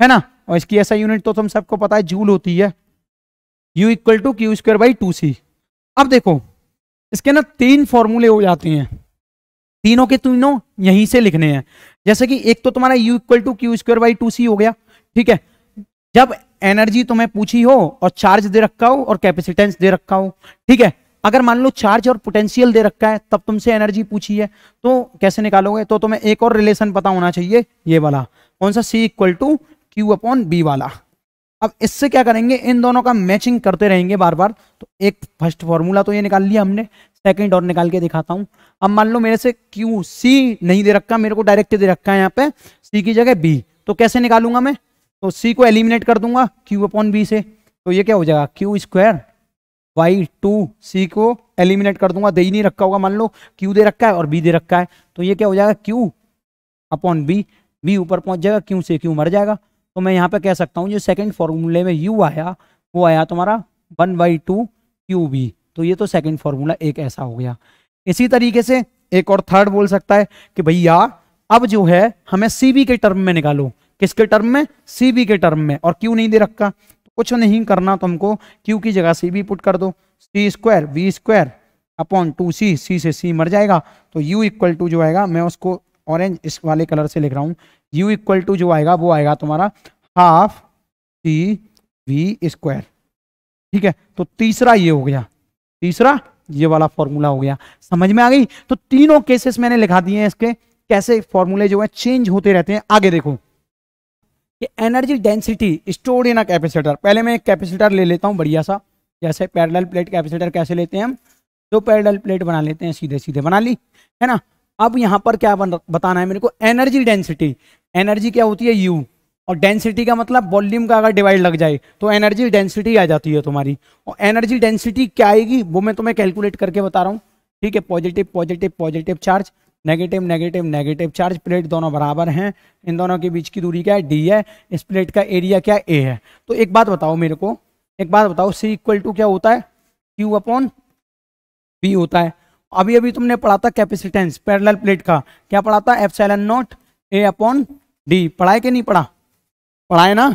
है ना, और इसकी ऐसा यूनिट तो तुम सबको पता है, जूल होती है, U equal to Q square by 2c। अब देखो इसके ना 3 फॉर्मूले हो जाते हैं, तीनों के तीनों यहीं से लिखने हैं। जैसे कि एक तो तुम्हारा u equal to Q square by 2c हो गया। ठीक है, जब एनर्जी तुम्हें पूछी हो और चार्ज दे रखा हो और कैपेसिटेंस दे रखा हो। ठीक है, अगर मान लो चार्ज और पोटेंशियल दे रखा है तब तुमसे एनर्जी पूछी है, तो कैसे निकालोगे, तो तुम्हें एक और रिलेशन पता होना चाहिए, ये वाला, कौन सा, c equal to Q upon B वाला। अब इससे क्या करेंगे, इन दोनों का मैचिंग करते रहेंगे बार बार। तो एक फर्स्ट फॉर्मूला तो ये निकाल लिया हमने, सेकंड और निकाल के दिखाता हूं। अब मान लो मेरे से क्यू सी नहीं दे रखा, मेरे को डायरेक्ट दे रखा है यहाँ पे सी की जगह बी, तो कैसे निकालूंगा मैं, तो सी को एलिमिनेट कर दूंगा क्यू अपॉन बी से, तो ये क्या हो जाएगा, क्यू स्क्वायर बाई 2c को एलिमिनेट कर दूंगा, दे ही नहीं रखा होगा, मान लो क्यू दे रखा है और बी दे रखा है, तो ये क्या हो जाएगा, क्यू अपॉन बी, बी ऊपर पहुंच जाएगा, क्यू से क्यू मर जाएगा। तो मैं यहाँ पे कह सकता हूँ जो सेकंड फॉर्मूले में u आया वो आया तुम्हारा 1/2 QB, तो ये तो सेकंड फॉर्मूला एक ऐसा हो गया। इसी तरीके से एक और थर्ड बोल सकता है कि भैया अब जो है हमें CB के टर्म में निकालो, किसके टर्म में, CB के टर्म में, और Q नहीं दे रखा, तो कुछ नहीं करना तुमको, Q की जगह CB पुट कर दो, C square V square upon 2C, C से C मर जाएगा, तो U इक्वल टू जो आएगा, मैं उसको ऑरेंज इस वाले कलर से लिख रहा हूँ, U इक्वल टू जो आएगा वो आएगा तुम्हारा हाफ CV स्क्वायर। ठीक है, तो तीसरा ये हो गया, तीसरा ये वाला फॉर्मूला हो गया, समझ में आ गई। तो तीनों केसेस मैंने लिखा दिए हैं, इसके कैसे फॉर्मूले जो है चेंज होते रहते हैं। आगे देखो कि energy density stored in a capacitor, पहले मैं एक कैपेसिटर ले लेता हूं बढ़िया सा, जैसे पैरेलल प्लेट कैपेसिटर कैसे लेते हैं हम, तो पैरेलल प्लेट बना लेते हैं, सीधे सीधे बना ली है ना। अब यहां पर क्या बताना है मेरे को, एनर्जी डेंसिटी, एनर्जी क्या होती है U, और डेंसिटी का मतलब वॉल्यूम का अगर डिवाइड लग जाए तो एनर्जी डेंसिटी आ जाती है तुम्हारी, और एनर्जी डेंसिटी क्या आएगी वो मैं तुम्हें कैलकुलेट करके बता रहा हूँ। ठीक है, positive positive positive charge, negative negative negative charge, plate दोनों बराबर हैं, इन दोनों के बीच की दूरी क्या है, D है, इस प्लेट का एरिया क्या है, A है। तो एक बात बताओ मेरे को, एक बात बताओ, C इक्वल टू क्या होता है, Q अपॉन B होता है। अभी अभी तुमने पढ़ा था कैपेसिटेंस पैरेलल प्लेट का, क्या पढ़ा था, epsilon not A upon D, पढ़ा है कि नहीं पढ़ा, पढ़ा है ना।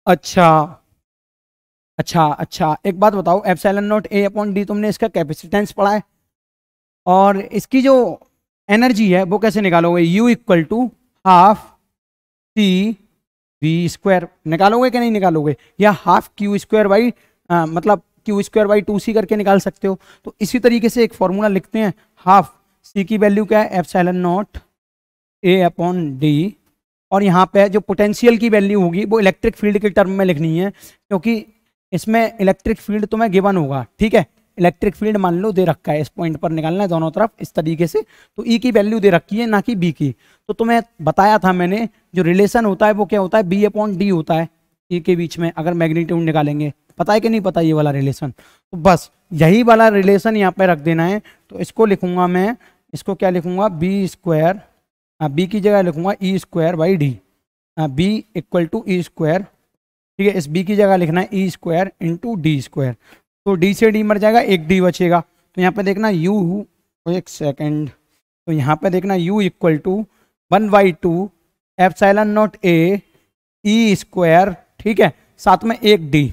अच्छा अच्छा अच्छा, एक बात बताओ, epsilon not A upon D तुमने इसका कैपेसिटेंस पढ़ा है, और इसकी जो एनर्जी है वो कैसे निकालोगे, U equal to half C V square, निकालोगे कि नहीं निकालोगे, या हाफ क्यू स्क्वायर बाई मतलब क्यू स्क्वायर बाई 2c करके निकाल सकते हो। तो इसी तरीके से एक फॉर्मूला लिखते हैं, हाफ सी की वैल्यू क्या है, epsilon not A upon D, और यहाँ पे जो पोटेंशियल की वैल्यू होगी वो इलेक्ट्रिक फील्ड के टर्म में लिखनी है, क्योंकि इसमें इलेक्ट्रिक फील्ड तुम्हें गिवन होगा, ठीक है। इलेक्ट्रिक फील्ड मान लो दे रखा है, इस पॉइंट पर निकालना है दोनों तरफ इस तरीके से, तो ई की वैल्यू दे रखी है ना कि बी की। तो तुम्हें बताया था मैंने, जो रिलेशन होता है वो क्या होता है, बी अपॉन डी होता है ई के बीच में, अगर मैग्नीट्यूड निकालेंगे। पता है कि नहीं पता ये वाला रिलेशन, तो बस यही वाला रिलेशन यहाँ पे रख देना है। तो इसको लिखूंगा मैं, इसको क्या लिखूंगा, बी स्क्वायर, बी की जगह लिखूंगा E square by D, B equal to E square, ठीक है। इस बी की जगह लिखना है E square into D square, तो डी से डी मर जाएगा, एक डी बचेगा। तो यहाँ पे देखना u, एक सेकेंड, तो यहाँ पे देखना u equal to 1/2 epsilon not A E square, ठीक है, साथ में एक डी।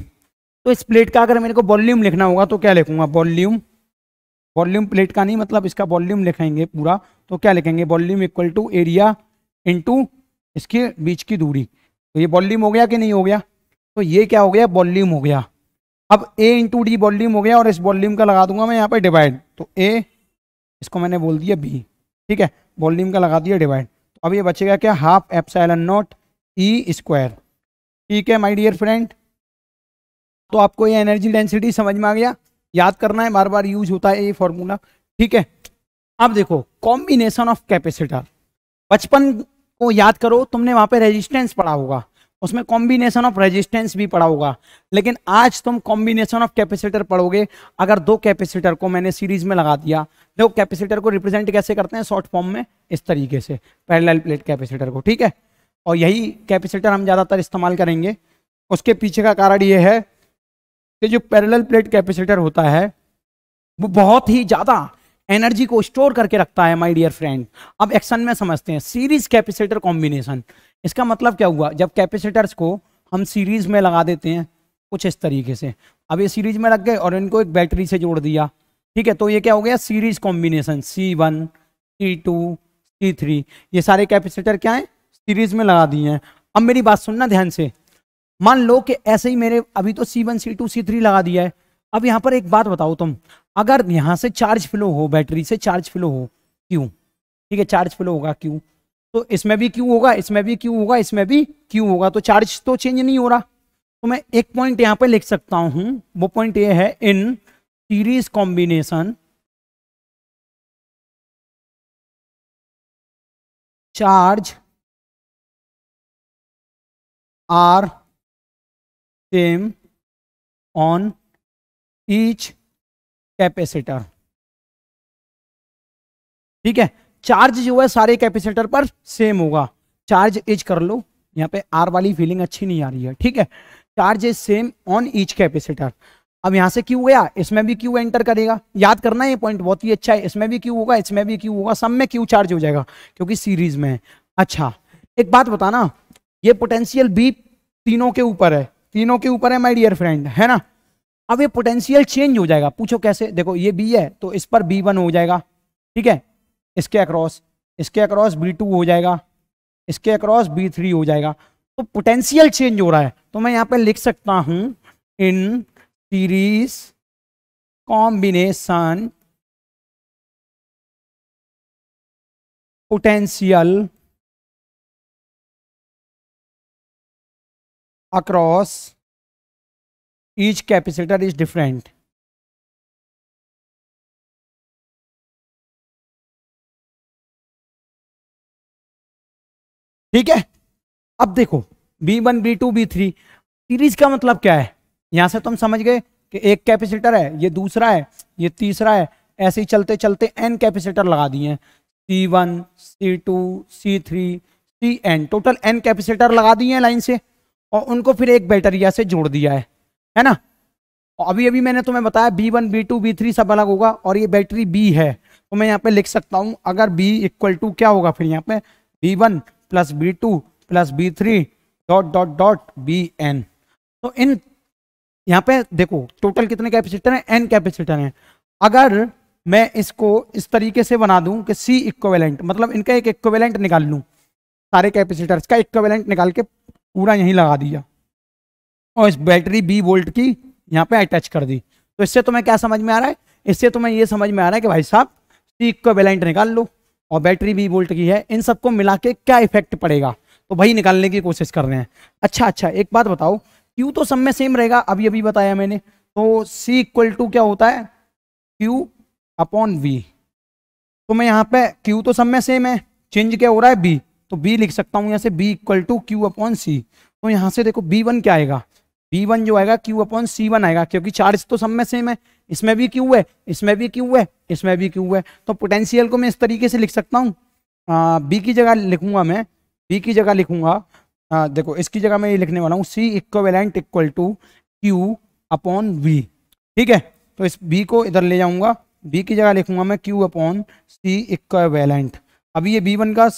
तो इस प्लेट का अगर मेरे को वॉल्यूम लिखना होगा तो क्या लिखूंगा, वॉल्यूम, वॉल्यूम प्लेट का नहीं मतलब इसका वॉल्यूम लिखेंगे पूरा, तो क्या लिखेंगे, volume equal to area into इसके बीच की दूरी। तो ये वॉल्यूम हो गया कि नहीं हो गया, तो ये क्या हो गया, वॉल्यूम हो गया। अब a इंटू डी वॉल्यूम हो गया, और इस वॉल्यूम का लगा दूंगा मैं यहाँ पे डिवाइड, तो a, इसको मैंने बोल दिया b, ठीक है, वॉल्यूम का लगा दिया डिवाइड। तो अब ये बचेगा क्या, half epsilon not E square, ठीक है माय डियर फ्रेंड। तो आपको ये एनर्जी डेंसिटी समझ में आ गया, याद करना है, बार बार यूज होता है ये फॉर्मूला, ठीक है। अब देखो कॉम्बिनेशन ऑफ कैपेसिटर, बचपन को याद करो, तुमने वहां पे रेजिस्टेंस पढ़ा होगा, उसमें कॉम्बिनेशन ऑफ रेजिस्टेंस भी पढ़ा होगा, लेकिन आज तुम कॉम्बिनेशन ऑफ कैपेसिटर पढ़ोगे। अगर दो कैपेसिटर को मैंने सीरीज में लगा दिया, देखो कैपेसिटर को रिप्रेजेंट कैसे करते हैं, शॉर्ट फॉर्म में इस तरीके से, पैरेलल प्लेट कैपेसिटर को, ठीक है। और यही कैपेसिटर हम ज्यादातर इस्तेमाल करेंगे। उसके पीछे का कारण ये है कि जो पैरेलल प्लेट कैपेसिटर होता है वो बहुत ही ज्यादा एनर्जी को स्टोर करके रखता है माय डियर फ्रेंड। अब एक्शन में समझते हैं, सीरीज कैपेसिटर कॉम्बिनेशन, इसका मतलब क्या हुआ, जब कैपेसिटर्स को हम सीरीज में लगा देते हैं कुछ इस तरीके से, अब ये सीरीज में लग गए और इनको एक बैटरी से जोड़ दिया, ठीक है, तो ये क्या हो गया, series combination, C1 C2 C3, ये सारे कैपेसिटर क्या है, सीरीज में लगा दिए हैं। अब मेरी बात सुनना ध्यान से, मान लो कि ऐसे ही मेरे अभी तो C1 C2 C3 लगा दिया है। अब यहां पर एक बात बताओ तुम, अगर यहां से चार्ज फ्लो हो, बैटरी से चार्ज फ्लो हो क्यों, ठीक है, चार्ज फ्लो होगा क्यों, तो इसमें भी क्यू होगा, इसमें भी क्यू होगा, इसमें भी क्यू होगा, तो चार्ज तो चेंज नहीं हो रहा। तो मैं एक पॉइंट यहां पे लिख सकता हूं, वो पॉइंट ये है, in series combination charge are same on each capacitor, ठीक है, चार्ज जो है सारे कैपेसिटर पर सेम होगा। चार्ज इज कर लो, यहाँ पे आर वाली फीलिंग अच्छी नहीं आ रही है, ठीक है, charge is same on each capacitor. अब यहां से क्यू गया, इसमें भी क्यू एंटर करेगा, याद करना है ये पॉइंट बहुत ही अच्छा है, इसमें भी क्यू होगा, इसमें भी क्यू होगा, सब में क्यू चार्ज हो जाएगा क्योंकि सीरीज में है। अच्छा एक बात बताना, ये पोटेंशियल बी तीनों के ऊपर है, तीनों के ऊपर है माय डियर फ्रेंड, है ना। अब ये पोटेंशियल चेंज हो जाएगा, पूछो कैसे, देखो ये बी है तो इस पर B1 हो जाएगा, ठीक है, इसके अक्रॉस B2 हो जाएगा, इसके अक्रॉस B3 हो जाएगा, तो पोटेंशियल चेंज हो रहा है। तो मैं यहां पे लिख सकता हूं, इन series combination potential across each capacitor is different. ठीक है, अब देखो B1 B2 B3 सीरीज का मतलब क्या है, यहां से तुम समझ गए कि एक कैपेसिटर है, ये दूसरा है, ये तीसरा है, ऐसे ही चलते चलते n कैपेसिटर लगा दिए हैं, C1 C2 C3 Cn, total n capacitor लगा दिए हैं लाइन से, और उनको फिर एक बैटरिया से जोड़ दिया है ना। अभी अभी मैंने तुम्हें बताया B1 B2 B3 सब अलग होगा, और ये बैटरी B है, तो मैं यहाँ पे लिख सकता हूं, अगर B इक्वल टू क्या होगा, फिर यहाँ पे B1 plus B2 plus B3 dot dot dot Bn। तो इन यहाँ पे देखो टोटल कितने कैपेसिटर हैं, n कैपेसिटर हैं। अगर मैं इसको इस तरीके से बना दूं कि C इक्विवेलेंट, मतलब इनका एक इक्विवेलेंट निकाल लूं, सारे कैपेसिटर्स का इक्विवेलेंट निकाल के पूरा यहीं लगा दिया और इस बैटरी बी वोल्ट की यहाँ पे अटैच कर दी। तो इससे तुम्हें क्या समझ में आ रहा है? इससे तुम्हें ये समझ में आ रहा है कि भाई साहब सी इक्विवेलेंट निकाल लो और बैटरी बी वोल्ट की है, इन सबको मिला के क्या इफेक्ट पड़ेगा, तो भाई निकालने की कोशिश कर रहे हैं। अच्छा, एक बात बताओ, क्यू तो सब में सेम रहेगा, अभी बताया मैंने, तो सी इक्वल टू क्या होता है? Q upon V. तो मैं यहाँ पे क्यू तो सब में सेम है, चेंज क्या हो रहा है? बी, तो बी लिख सकता हूँ यहाँ से B equal to Q upon C. तो यहाँ से देखो बी1 क्या आएगा? बी1 जो आएगा क्यू अपॉन सी1 आएगा, क्योंकि चार्ज तो सब में सेम है, इसमें भी क्यू है, इसमें भी क्यू है, इसमें भी क्यू है। तो पोटेंशियल को मैं इस तरीके से लिख सकता हूँ, बी की जगह लिखूंगा मैं, बी की जगह लिखूंगा, देखो इसकी जगह मैं ये लिखने वाला हूँ C equivalent equal to Q upon V. ठीक है, तो इस बी को इधर ले जाऊंगा, बी की जगह लिखूंगा मैं क्यू अपॉन सी इक्विवेलेंट। अभी ये बी1 का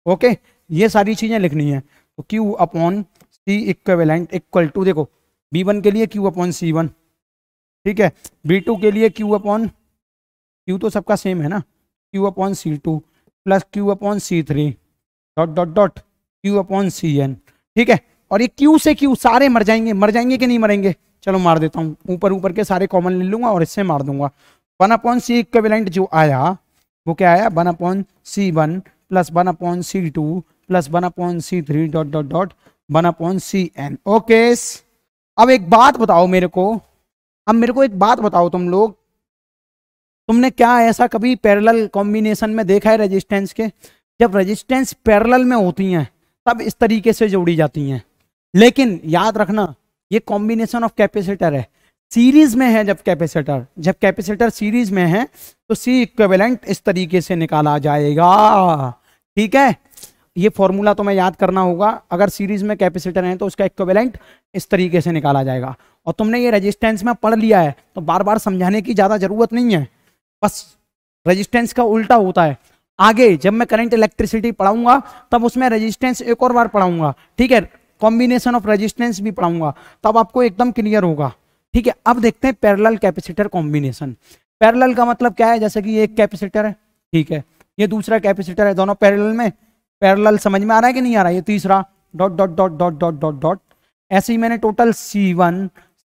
ओके, ये सारी चीजें लिखनी है, तो Q upon C equivalent equal to, देखो बी1 के लिए क्यू अपॉन सी1, ठीक है, बी2 के लिए क्यू अपॉन, क्यू तो सबका सेम है ना, क्यू अपॉन सी2 प्लस क्यू अपॉन सी3 dot dot dot Q upon C N. ठीक है, और ये क्यू से क्यू सारे मर जाएंगे कि नहीं मरेंगे? चलो मार देता हूँ, ऊपर के सारे कॉमन ले लूंगा और इससे मार दूंगा। 1 अपॉन सी इक्विवेलेंट जो आया वो क्या आया? 1 अपॉन सी1 प्लस 1 अपॉन सी2 प्लस 1 अपॉन सी3 dot dot dot 1 upon C N. Okay, अब एक बात बताओ मेरे को, एक बात बताओ तुम लोग, तुमने क्या ऐसा कभी पैरेलल कॉम्बिनेशन में देखा है रेजिस्टेंस के? जब रेजिस्टेंस पैरेलल में होती हैं तब इस तरीके से जोड़ी जाती हैं, लेकिन याद रखना ये कॉम्बिनेशन ऑफ कैपेसिटर है, सीरीज में है। जब कैपेसिटर सीरीज में है तो सी इक्विवेलेंट इस तरीके से निकाला जाएगा। ठीक है, ये फॉर्मूला तुम्हें याद करना होगा, अगर सीरीज में कैपेसिटर है तो उसका इक्विवेलेंट इस तरीके से निकाला जाएगा। और तुमने ये रेजिस्टेंस में पढ़ लिया है तो बार बार समझाने की ज्यादा जरूरत नहीं है, बस रेजिस्टेंस का उल्टा होता है। आगे जब मैं करंट इलेक्ट्रिसिटी पढ़ाऊंगा तब उसमें रेजिस्टेंस एक और बार पढ़ाऊंगा, ठीक है, कॉम्बिनेशन ऑफ रेजिस्टेंस भी पढ़ाऊंगा, तब आपको एकदम क्लियर होगा। ठीक है, अब देखते हैं पैरेलल कैपेसिटर कॉम्बिनेशन। पैरेलल का मतलब क्या है? जैसे कि ये एक कैपेसिटर है, ठीक है, ये दूसरा कैपेसिटर है, दोनों पैरेलल में, पैरेलल समझ में आ रहा है कि नहीं आ रहा है? ये तीसरा dot dot dot dot dot dot dot, ऐसे ही मैंने total C1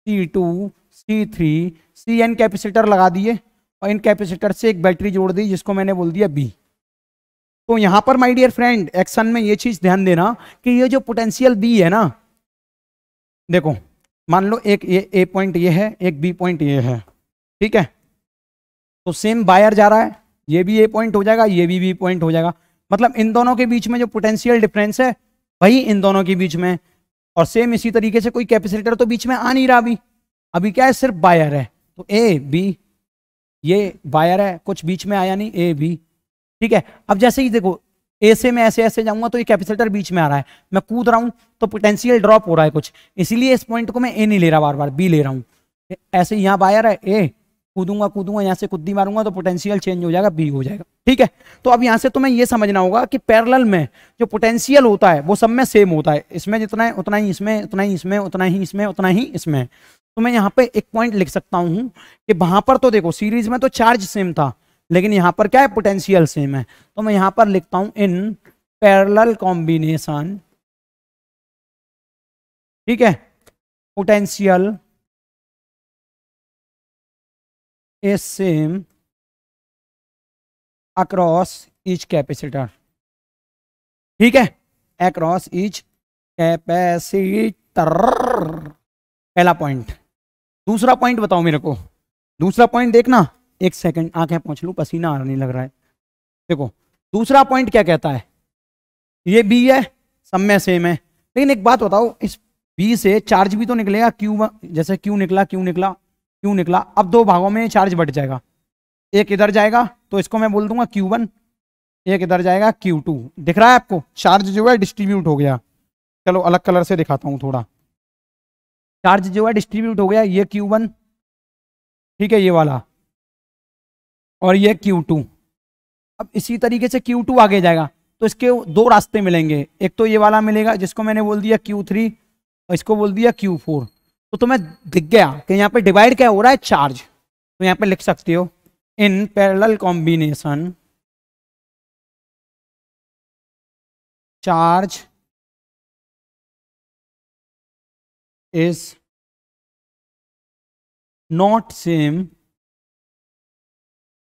C2 C3 Cn capacitor लगा दिए और इन कैपेसिटर से एक बैटरी जोड़ दी जिसको मैंने बोल दिया B। तो यहां पर माय डियर फ्रेंड एक्शन में ये चीज ध्यान देना कि ये जो पोटेंशियल B है ना, देखो मान लो एक ये A पॉइंट ये है, एक B पॉइंट ये है, ठीक है, तो सेम वायर जा रहा है, ये भी A पॉइंट हो जाएगा, ये भी B पॉइंट हो जाएगा, मतलब इन दोनों के बीच में जो पोटेंशियल डिफरेंस है वही इन दोनों के बीच में। और सेम इसी तरीके से कोई कैपेसिटर तो बीच में आ नहीं रहा, अभी क्या है, सिर्फ वायर है, तो A B, ये वायर है, कुछ बीच में आया नहीं, A B। ठीक है, अब जैसे ही देखो ए से मैं ऐसे ऐसे जाऊंगा तो ये कैपेसिटर बीच में आ रहा है, मैं कूद रहा हूं तो पोटेंशियल ड्रॉप हो रहा है कुछ, इसीलिए इस पॉइंट को मैं ए नहीं ले रहा, बार बार बी ले रहा हूं। ऐसे यहाँ वायर है, ए कूदूंगा यहाँ से कुद्दी मारूंगा तो पोटेंशियल चेंज हो जाएगा, बी हो जाएगा। ठीक है, तो अब यहाँ से तुम्हें ये समझना होगा कि पैरेलल में जो पोटेंशियल होता है वो सब में सेम होता है, इसमें जितना है उतना ही इसमें, उतना ही इसमें, उतना ही इसमें, उतना ही इसमें। तो मैं यहाँ पे एक पॉइंट लिख सकता हूँ कि वहां पर तो देखो सीरीज में तो चार्ज सेम था, लेकिन यहां पर क्या है, पोटेंशियल सेम है, तो मैं यहां पर लिखता हूं इन पैरेलल कॉम्बिनेशन, ठीक है, potential is same across each capacitor. ठीक है, अक्रॉस ईच कैपेसिटर, पहला पॉइंट। दूसरा पॉइंट बताओ मेरे को, दूसरा पॉइंट देखना, एक सेकंड आंखें पोंछ लूं, पसीना आने लग रहा है। देखो दूसरा पॉइंट क्या कहता है, ये बी है, सब में सेम है, लेकिन एक बात बताओ, इस बी से चार्ज भी तो निकलेगा, क्यू, जैसे क्यू निकला क्यू निकला क्यू निकला, अब दो भागों में चार्ज बढ़ जाएगा, एक इधर जाएगा तो इसको मैं बोल दूंगा Q1, एक इधर जाएगा Q2। दिख रहा है आपको, चार्ज जो है डिस्ट्रीब्यूट हो गया। चलो अलग कलर से दिखाता हूं थोड़ा, चार्ज जो है डिस्ट्रीब्यूट हो गया, ये Q1, ठीक है, ये वाला, और ये Q2। अब इसी तरीके से Q2 आगे जाएगा तो इसके दो रास्ते मिलेंगे, एक तो ये वाला मिलेगा जिसको मैंने बोल दिया Q3 और इसको बोल दिया Q4। तो तुम्हें दिख गया कि यहाँ पे डिवाइड क्या हो रहा है, चार्ज। तो यहाँ पे लिख सकते हो इन parallel combination charge is not same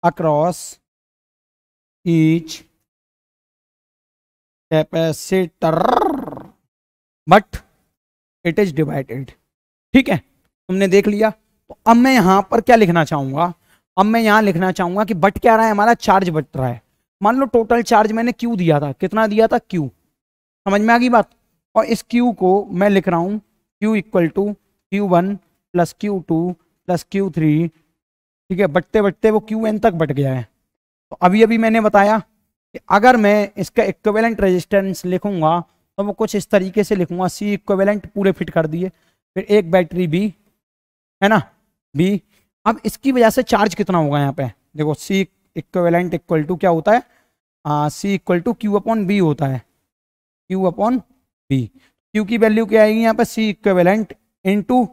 across each capacitor but it is divided. ठीक है, तुमने देख लिया। तो अब मैं यहां पर क्या लिखना चाहूंगा, अब मैं यहां लिखना चाहूंगा कि बट क्या रहा है, हमारा चार्ज बट रहा है। मान लो टोटल चार्ज मैंने क्यू दिया था, कितना दिया था, क्यू। समझ में आ गई बात। और इस क्यू को मैं लिख रहा हूं Q equal to Q1 plus Q2 plus Q3। ठीक है, बटते बटते वो Qn तक बट गया है। तो अभी अभी मैंने बताया कि अगर मैं इसका इक्विवेलेंट रेजिस्टेंस लिखूंगा तो वो कुछ इस तरीके से लिखूंगा, सी इक्विवेलेंट पूरे फिट कर दिए, फिर एक बैटरी बी, है ना, बी। अब इसकी वजह से चार्ज कितना होगा यहाँ पे, देखो सी इक्विवेलेंट इक्वल टू क्या होता है, C equal to Q upon B होता है, क्यू अपॉन बी। क्यू की वैल्यू क्या आएगी यहाँ पे, सी इक्विवेलेंट इनटू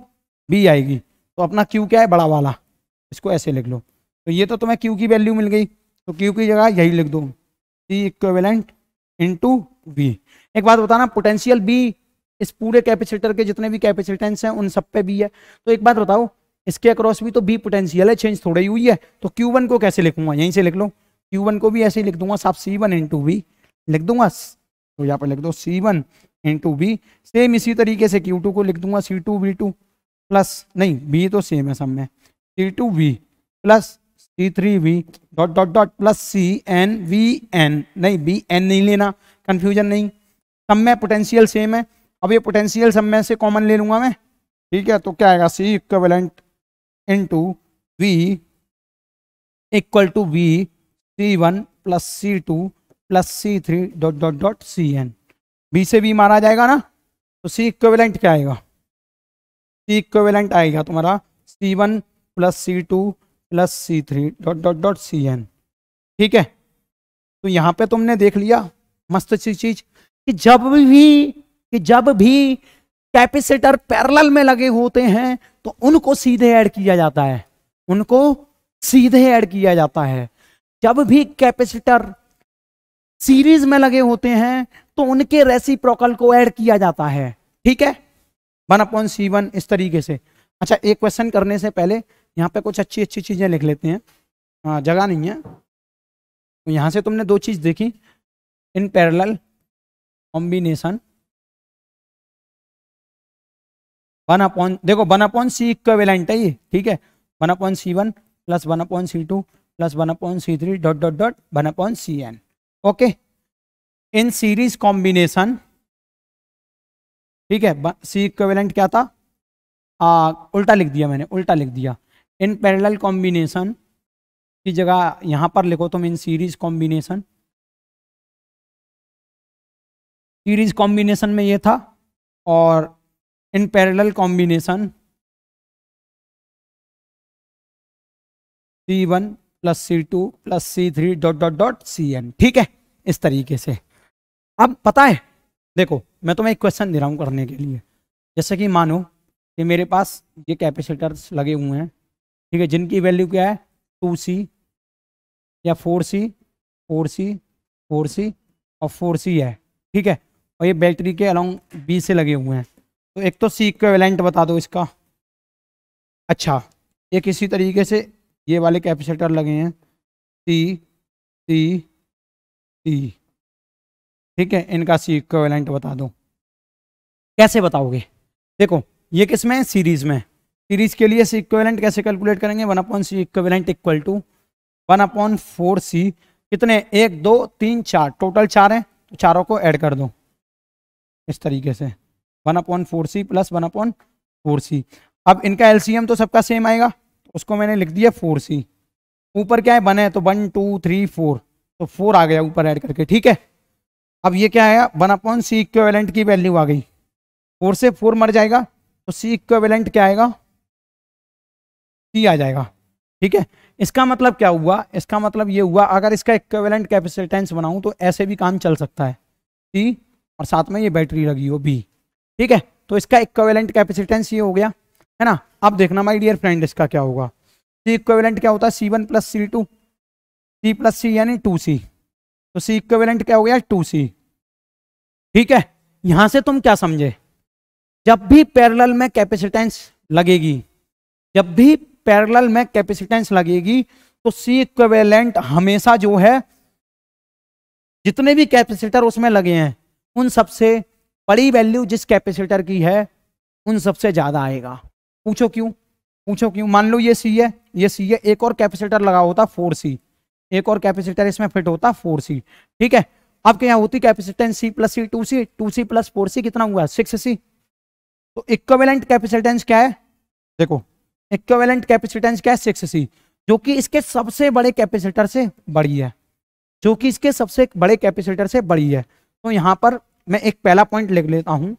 बी आएगी। तो अपना क्यू क्या है, बड़ा वाला, इसको ऐसे लिख लो। तो ये तो तुम्हें क्यू की वैल्यू मिल गई, तो क्यू की जगह यही लिख दो, सी इक्विवेलेंट इनटू बी। एक बात बताना, पोटेंशियल बी इस पूरे कैपेसिटर के जितने भी कैपेसिटेंस हैं उन सब पे बी है। तो एक बात बताओ, इसके अक्रॉस भी तो बी पोटेंशियल है, चेंज थोड़ी हुई है। तो Q1 को कैसे लिखूंगा, यहीं से लिख लो, Q1 को भी ऐसे ही लिख दूंगा, साफ C1 इंटू बी लिख दूंगा। तो यहाँ पे लिख दो C1 इंटू बी। सेम इसी तरीके से Q2 को लिख दूंगा C2V2 प्लस, नहीं बी तो सेम है सब में, C2V plus C3V dot dot dot plus CNVN, नहीं BN नहीं लेना, कंफ्यूजन नहीं, सब में पोटेंशियल सेम है। अब ये पोटेंशियल सब में से कॉमन ले लूंगा मैं। ठीक है, तो क्या आएगा, C equivalent into V equal to V C1 plus C2 plus C3 dot dot dot CN। B से बी मारा जाएगा ना, तो सी इक्विवेलेंट क्या आएगा, सी इक्विवेलेंट आएगा तुम्हारा C1 plus C2 plus C3 dot dot dot CN। ठीक है, तो यहां पे तुमने देख लिया मस्त सी चीज कि जब भी कैपेसिटर पैरेलल में लगे होते हैं तो उनको सीधे ऐड किया जाता है, उनको सीधे ऐड किया जाता है। जब भी कैपेसिटर सीरीज में लगे होते हैं तो उनके रेसिप्रोकल को ऐड किया जाता है। ठीक है, 1/C1 इस तरीके से। अच्छा, एक क्वेश्चन करने से पहले यहाँ पे कुछ अच्छी अच्छी चीजें लिख लेते हैं, जगह नहीं है। तो यहां से तुमने दो चीज देखी, इन पैरेलल कॉम्बिनेशन 1/, देखो 1/C इक्विवेलेंट है ये। ठीक है, 1/C1 plus 1/C2 plus 1/C3 dot dot dot 1/CN। Okay, इन सीरीज कॉम्बिनेशन, ठीक है, सी इक्विवेलेंट क्या था, उल्टा लिख दिया मैंने, उल्टा लिख दिया। इन पैरेलल कॉम्बिनेशन की जगह यहां पर लिखो तुम इन सीरीज कॉम्बिनेशन। सीरीज कॉम्बिनेशन में ये था, और इन parallel combination C1 plus C2 plus C3 dot dot dot CN। ठीक है, इस तरीके से। अब पता है, देखो मैं तुम्हें एक क्वेश्चन दे रहा हूं करने के लिए। जैसे कि मानो कि मेरे पास ये कैपेसिटर्स लगे हुए हैं, ठीक है, जिनकी वैल्यू क्या है, 2C या 4C 4C 4C और 4C है। ठीक है, और ये बैटरी के अलोंग B से लगे हुए हैं। तो एक तो सी इक्विवेलेंट बता दो इसका। अच्छा, ये किसी तरीके से ये वाले कैपेसिटर लगे हैं सी सी सी। ठीक है, इनका सी इक्विवेलेंट बता दो। कैसे बताओगे, देखो ये किस में है, सीरीज में। सीरीज के लिए सी इक्विवेलेंट कैसे कैलकुलेट करेंगे, 1/C equivalent equal to 1/4C। कितने, 1 2 3 4, टोटल 4 हैं, तो चारों को ऐड कर दो इस तरीके से, 1/4C प्लस 1/4C। अब इनका एलसीएम तो सबका सेम आएगा, तो उसको मैंने लिख दिया 4C। ऊपर क्या है, 1 है, तो 1 2 3 4, तो 4 आ गया ऊपर ऐड करके। ठीक है, अब ये क्या आया, 1/C इक्विवेलेंट की वैल्यू आ गई, 4 से 4 मर जाएगा, तो सी इक्विवेलेंट क्या आएगा, C आ जाएगा। ठीक है, इसका मतलब क्या हुआ, इसका मतलब ये हुआ, अगर इसका इक्विवेलेंट कैपेसिटेंस बनाऊं तो ऐसे भी काम चल सकता है, C और साथ में ये बैटरी लगी हो B। ठीक है, तो इसका इक्विवेलेंट कैपेसिटेंस ये हो गया, है ना। अब देखना माय डियर फ्रेंड, इसका क्या होगा, सी इक्विवेलेंट क्या होता है, C1 plus C2, C plus C यानी 2C। तो सी इक्विवेलेंट क्या हो गया, 2C। ठीक है, यहां से तुम क्या समझे, जब भी पैरेलल में कैपेसिटेंस लगेगी, जब भी पैरेलल में कैपेसिटेंस लगेगी तो सी इक्विवेलेंट हमेशा जो है, जितने भी कैपेसिटर उसमें लगे हैं उन सबसे बड़ी वैल्यू जिस कैपेसिटर की है उन सबसे ज्यादा आएगा। पूछो क्यों, पूछो क्यों। मान लो ये सी है, ये सी है, एक और कैपेसिटर लगा होता 4C, एक और कैपेसिटर इसमें फिट होता 4C। ठीक है, अब क्या होती कैपेसिटेंस C प्लस सी 2C, 2C प्लस 4C कितना हुआ 6C। तो इक्विवेलेंट कैपेसिटेंस क्या है, देखो इक्विवेलेंट कैपेसिटेंस क्या है 6C, जो कि इसके सबसे बड़े कैपेसिटर से बड़ी है, जो कि इसके सबसे बड़े कैपेसिटर से बड़ी है। तो यहां पर मैं एक पहला पॉइंट लिख लेता हूं,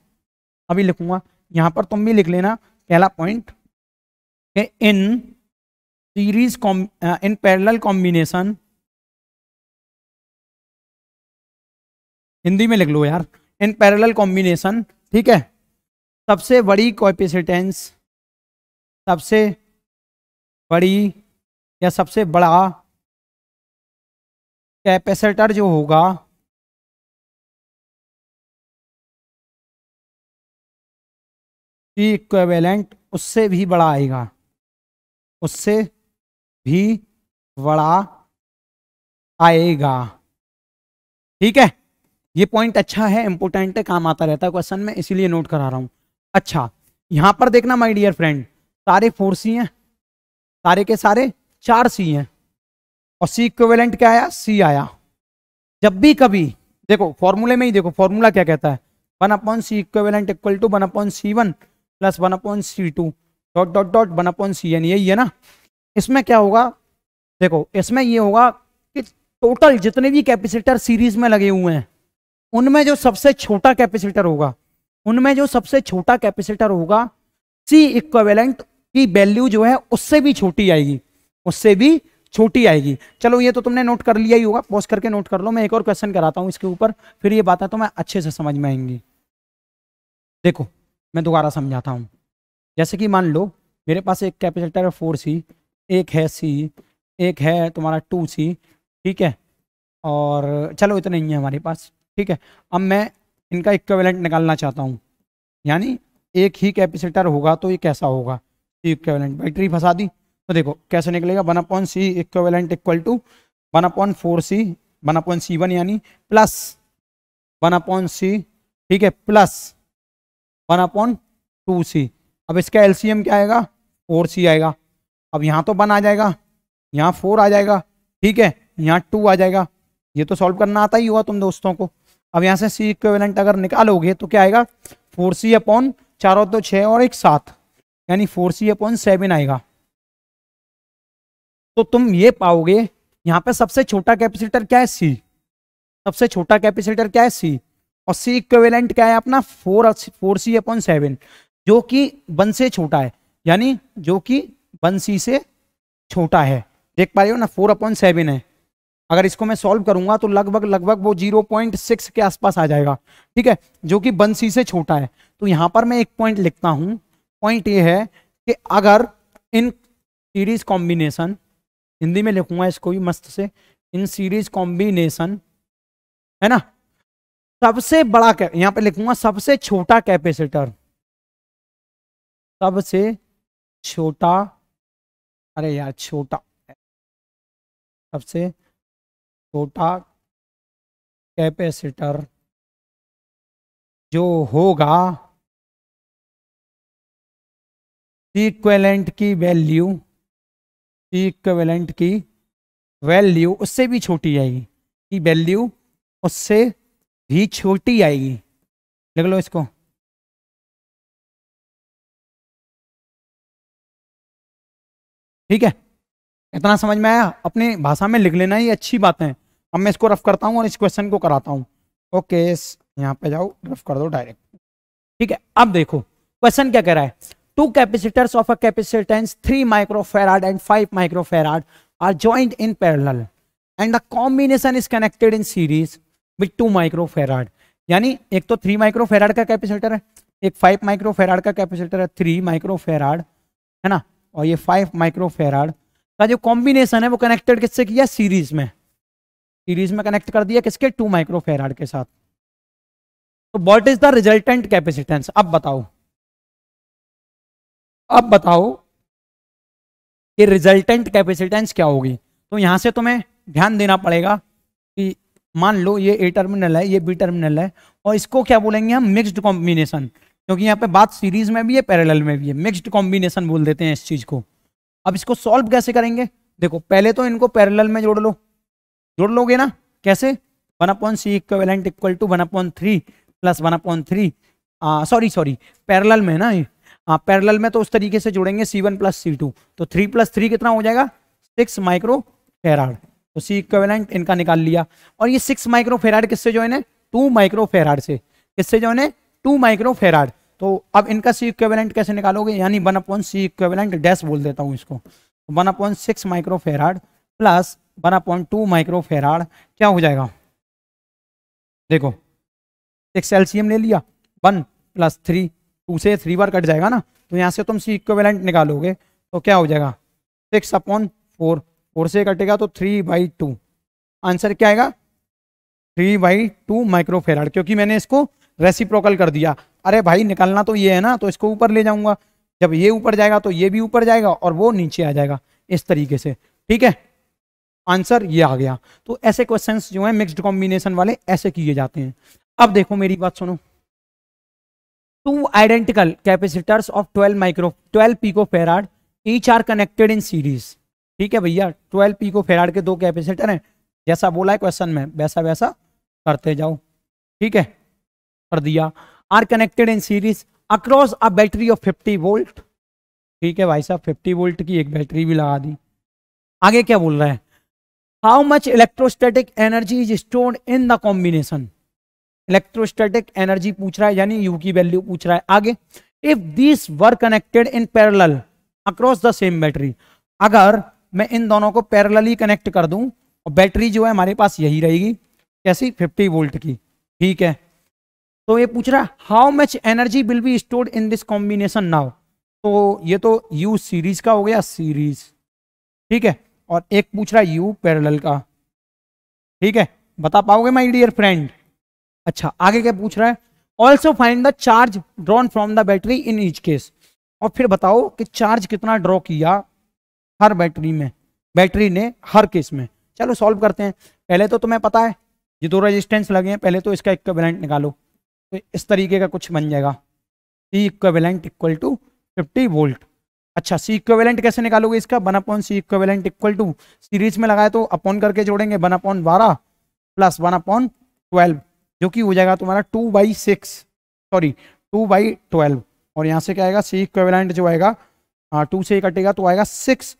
अभी लिखूंगा, यहां पर तुम भी लिख लेना पहला point, in series in parallel combination, Hindi में लिख लो यार, इन पैरेलल कॉम्बिनेशन, ठीक है, सबसे बड़ी कैपेसिटेंस, सबसे बड़ी या सबसे बड़ा कैपेसिटर जो होगा इक्विवेलेंट उससे भी बड़ा आएगा, उससे भी बड़ा आएगा। ठीक है, ये पॉइंट अच्छा है, इंपॉर्टेंट है, काम आता रहता है क्वेश्चन में, इसीलिए नोट करा रहा हूं। अच्छा, यहां पर देखना माय डियर फ्रेंड, सारे 4C हैं, सारे के सारे 4C हैं, और सी इक्विवेलेंट क्या आया, C आया। जब भी कभी देखो फॉर्मूले में ही देखो, फॉर्मूला क्या कहता है, 1/C equivalent equal to 1/C1 plus 1/C2 dot dot dot 1/CN, यही है ना। इसमें क्या होगा, देखो इसमें ये होगा कि टोटल जितने भी कैपेसिटर सीरीज में लगे हुए हैं उनमें जो सबसे छोटा कैपेसिटर होगा, उनमें जो सबसे छोटा कैपेसिटर होगा सी इक्विवेलेंट की वैल्यू जो है उससे भी छोटी आएगी, उससे भी छोटी आएगी। चलो ये तो तुमने नोट कर लिया ही होगा, पॉज करके नोट कर लो, मैं एक और क्वेश्चन कराता हूं इसके ऊपर, फिर ये बातें तो मैं अच्छे से समझ में आएंगी। देखो मैं दोबारा समझाता हूं, जैसे कि मान लो मेरे पास एक कैपेसिटर है 4C, एक है C, एक है तुम्हारा 2C, ठीक है, और चलो इतना ही है हमारे पास। ठीक है, अब मैं इनका इक्विवेलेंट निकालना चाहता हूँ, यानी एक ही कैपेसिटर होगा तो ये कैसा होगा, सी इक्विवेलेंट, बैटरी फंसा दी तो देखो कैसे निकलेगा, 1/C equivalent equal to 1/4C 1/C1 यानी प्लस 1/C, ठीक है, प्लस 1/2C। अब इसका एलसीएम क्या आएगा, 4C आएगा। अब यहाँ तो 1 आ जाएगा, यहाँ 4 आ जाएगा, ठीक है, यहाँ 2 आ जाएगा, ये तो सॉल्व करना आता ही होगा तुम दोस्तों को। अब यहाँ से सी इक्विवेलेंट अगर निकालोगे तो क्या आएगा, 4C अपॉन 4 तो 6 और 1 7, यानी 4C अपॉन 7 आएगा। तो तुम ये पाओगे यहाँ पे सबसे छोटा कैपेसिटर क्या है, C, सबसे छोटा कैपेसिटर क्या है, C, और सी इक्विवेलेंट क्या है अपना 4C अपॉन 7, जो कि 1 से छोटा है, यानी जो कि 1C से छोटा है। देख पा रहे हो ना, 4/7 है। अगर इसको मैं सॉल्व करूंगा तो लगभग लगभग वो 0.6 के आसपास आ जाएगा, ठीक है, जो कि 1C से छोटा है। तो यहां पर मैं एक पॉइंट लिखता हूं, पॉइंट ये है कि अगर इन सीरीज कॉम्बिनेशन, हिंदी में लिखूंगा इसको भी मस्त से, इन सीरीज कॉम्बिनेशन, है ना, सबसे बड़ा यहां पे लिखूंगा सबसे छोटा कैपेसिटर, सबसे छोटा, अरे यार छोटा, सबसे छोटा कैपेसिटर जो होगा इक्विवेलेंट की वैल्यू, इक्विवेलेंट की वैल्यू उससे भी छोटी आएगी, की वैल्यू उससे भी छोटी आएगी। लिख लो इसको, ठीक है, इतना समझ में आया, अपनी भाषा में लिख लेना, ये अच्छी बात है। अब मैं इसको रफ करता हूं और इस क्वेश्चन को कराता हूं। ओके, यहाँ पे जाओ, रफ कर दो डायरेक्ट, ठीक है। अब देखो क्वेश्चन क्या कह रहा है, two capacitors of a capacitance 3 microfarad and 5 microfarad are joint in parallel and the combination is connected in series with 2 microfarad. यानी एक तो 3 माइक्रोफैराड का कैपेसिटर है, एक 5 माइक्रोफैराड का कैपेसिटर है, 3 माइक्रोफैराड है ना, और ये 5 माइक्रोफैराड का जो कॉम्बिनेशन है वो कनेक्टेड किससे किया, सीरीज में, सीरीज में कनेक्ट कर दिया किसके, 2 माइक्रोफैराड के साथ। तो what is the resultant capacitance, अब बताओ कि रिजल्टेंट कैपेसिटेंस क्या होगी। तो यहां से तुम्हें ध्यान देना पड़ेगा कि मान लो ये ए टर्मिनल है, ये बी टर्मिनल है, और इसको क्या बोलेंगे हम, मिक्स्ड कॉम्बिनेशन, क्योंकि यहाँ पे बात सीरीज में भी है पैरेलल में भी है, मिक्स्ड कॉम्बिनेशन बोल देते हैं इस चीज को। अब इसको सॉल्व कैसे करेंगे, देखो पहले तो इनको पैरेलल में जोड़ लो, जोड़ लोगे ना, कैसे, 1/c equivalent equal to 1/3 plus 1/3, sorry parallel में ना, पैरेलल में तो उस तरीके से जोड़ेंगे C1 प्लस C2, तो 3 प्लस 3 कितना हो जाएगा, 6 माइक्रो फेराड। तो C इक्विवेलेंट इनका निकाल लिया, और ये 6 माइक्रो फेराड किससे ज्वाइन है, 2 माइक्रो फेराड से, किससे ज्वाइन है, 2 माइक्रो फेराड। तो अब इनका C इक्विवेलेंट कैसे निकालोगे, यानी 1/c इक्विवेलेंट डैश बोल देता हूँ इसको, 1/6 micro farad plus 1/2 micro farad क्या हो जाएगा, देखो 6 एलसीएम ले लिया, 1 प्लस 3, 2 से 3 बार कट जाएगा ना, तो यहाँ से तुम C इक्विवेलेंट निकालोगे तो क्या हो जाएगा, 6/4, 4 से कटेगा तो 3/2, आंसर क्या आएगा, 3/2 माइक्रो फेराड, क्योंकि मैंने इसको रेसिप्रोकल कर दिया। अरे भाई निकालना तो ये है ना, तो इसको ऊपर ले जाऊंगा, जब ये ऊपर जाएगा तो ये भी ऊपर जाएगा और वो नीचे आ जाएगा, इस तरीके से, ठीक है, आंसर ये आ गया। तो ऐसे क्वेश्चंस जो है मिक्स्ड कॉम्बिनेशन वाले ऐसे किए जाते हैं। अब देखो मेरी बात सुनो, two identical capacitors of 12 pico farad each are connected in series, ठीक है भैया, 12 पिको फेराड के दो कैपेसिटर हैं, जैसा बोला है क्वेश्चन में वैसा वैसा करते जाओ, ठीक है, कर दिया, are connected in series across a battery of 50 volt, ठीक है भाई साहब, 50 वोल्ट की एक बैटरी भी लगा दी। आगे क्या बोल रहा है, how much electrostatic energy is stored in the combination, electrostatic energy पूछ रहा है, यानी यू की वैल्यू पूछ रहा है। आगे, if this were connected in parallel across the same battery, अगर मैं इन दोनों को पैरेलली कनेक्ट कर दूं और बैटरी जो है हमारे पास यही रहेगी, कैसी, 50 वोल्ट की, ठीक है, तो ये पूछ रहा है how much energy will be stored in this combination now, तो ये तो यू सीरीज का हो गया, सीरीज, ठीक है, और एक पूछ रहा है यू पैरेलल का, ठीक है, बता पाओगे माय डियर फ्रेंड। अच्छा आगे क्या पूछ रहा है, also find the charge drawn from the battery in each case, और फिर बताओ कि चार्ज कितना ड्रॉ किया हर बैटरी में, बैटरी ने हर केस में। चलो सॉल्व करते हैं, पहले तो तुम्हें पता है ये दो रेजिस्टेंस लगे हैं, पहले तो इसका इक्विवेलेंट निकालो, तो इस तरीके का कुछ बन जाएगा, C equivalent equal to 50 volt. अच्छा C इक्विवेलेंट कैसे निकालोगे इसका, 1/c equivalent equal to, series में लगाए तो अपॉन करके जोड़ेंगे, 1/12 प्लस 1/12, जो कि हो जाएगा तुम्हारा 2/6, सॉरी 2/12, और यहाँ से क्या आएगा, C इक्विवेलेंट जो आएगा 2 से कटेगा तो आएगा 6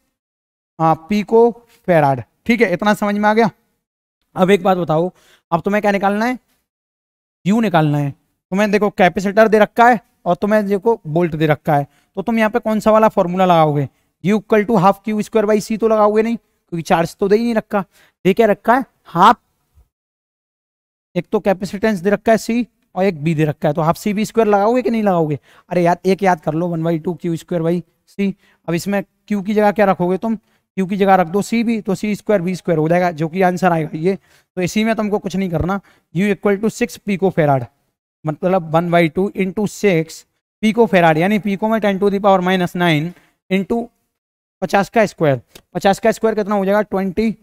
पिको फेराड, ठीक है, इतना समझ में आ गया। अब एक बात बताओ, अब तुम्हें क्या निकालना है, यू निकालना है, तुम्हें देखो कैपेसिटर दे रखा है और तुम्हें देखो वोल्ट दे रखा है, तो तुम यहाँ पे कौन सा वाला फॉर्मूला लगाओगे, U equal to half Q square by C तो लगाओगे नहीं, क्योंकि चार्ज तो दे ही नहीं रखा, दे क्या रखा है, हाफ, एक तो कैपेसिटेंस दे रखा है सी और एक बी दे रखा है, तो हाफ सी बी स्क्वायर लगाओगे कि नहीं लगाओगे, अरे यार एक याद कर लो, 1/2 क्यू स्क्वायर बाई सी। अब इसमें क्यू की जगह क्या रखोगे तुम, क्यू की जगह रख दो सी बी, तो सी स्क्वायर बी स्क्वायर हो जाएगा, जो कि आंसर आएगा ये। तो इसी में तुमको कुछ नहीं करना, U equal to 6 pico farad, मतलब 1/2 इंटू 6 पिको फेराड, यानी पिको में 10⁻⁹ इंटू 50 का स्क्वायर, 50 का स्क्वायर कितना हो जाएगा, 25,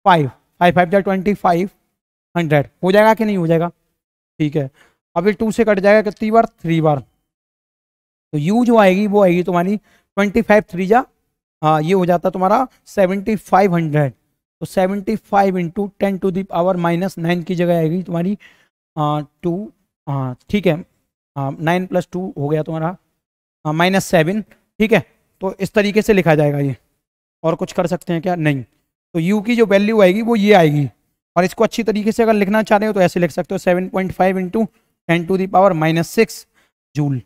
5 5 जा 2500 हो जाएगा कि नहीं हो जाएगा, ठीक है। अभी 2 से कट जाएगा कितनी बार, 3 बार, तो यू जो आएगी वो आएगी तुम्हारी 25 3 जा, हाँ ये हो जाता तुम्हारा 7500, तो 75 इंटू 10⁻⁹ की जगह आएगी तुम्हारी 2, हाँ ठीक है, 9 + 2 हो गया तुम्हारा -7, ठीक है, तो इस तरीके से लिखा जाएगा ये, और कुछ कर सकते हैं क्या, नहीं। तो u की जो वैल्यू आएगी वो ये आएगी, और इसको अच्छी तरीके से अगर लिखना चाह रहे हो तो ऐसे लिख सकते हो, 7.5 इंटू 10⁻⁻6 जूल,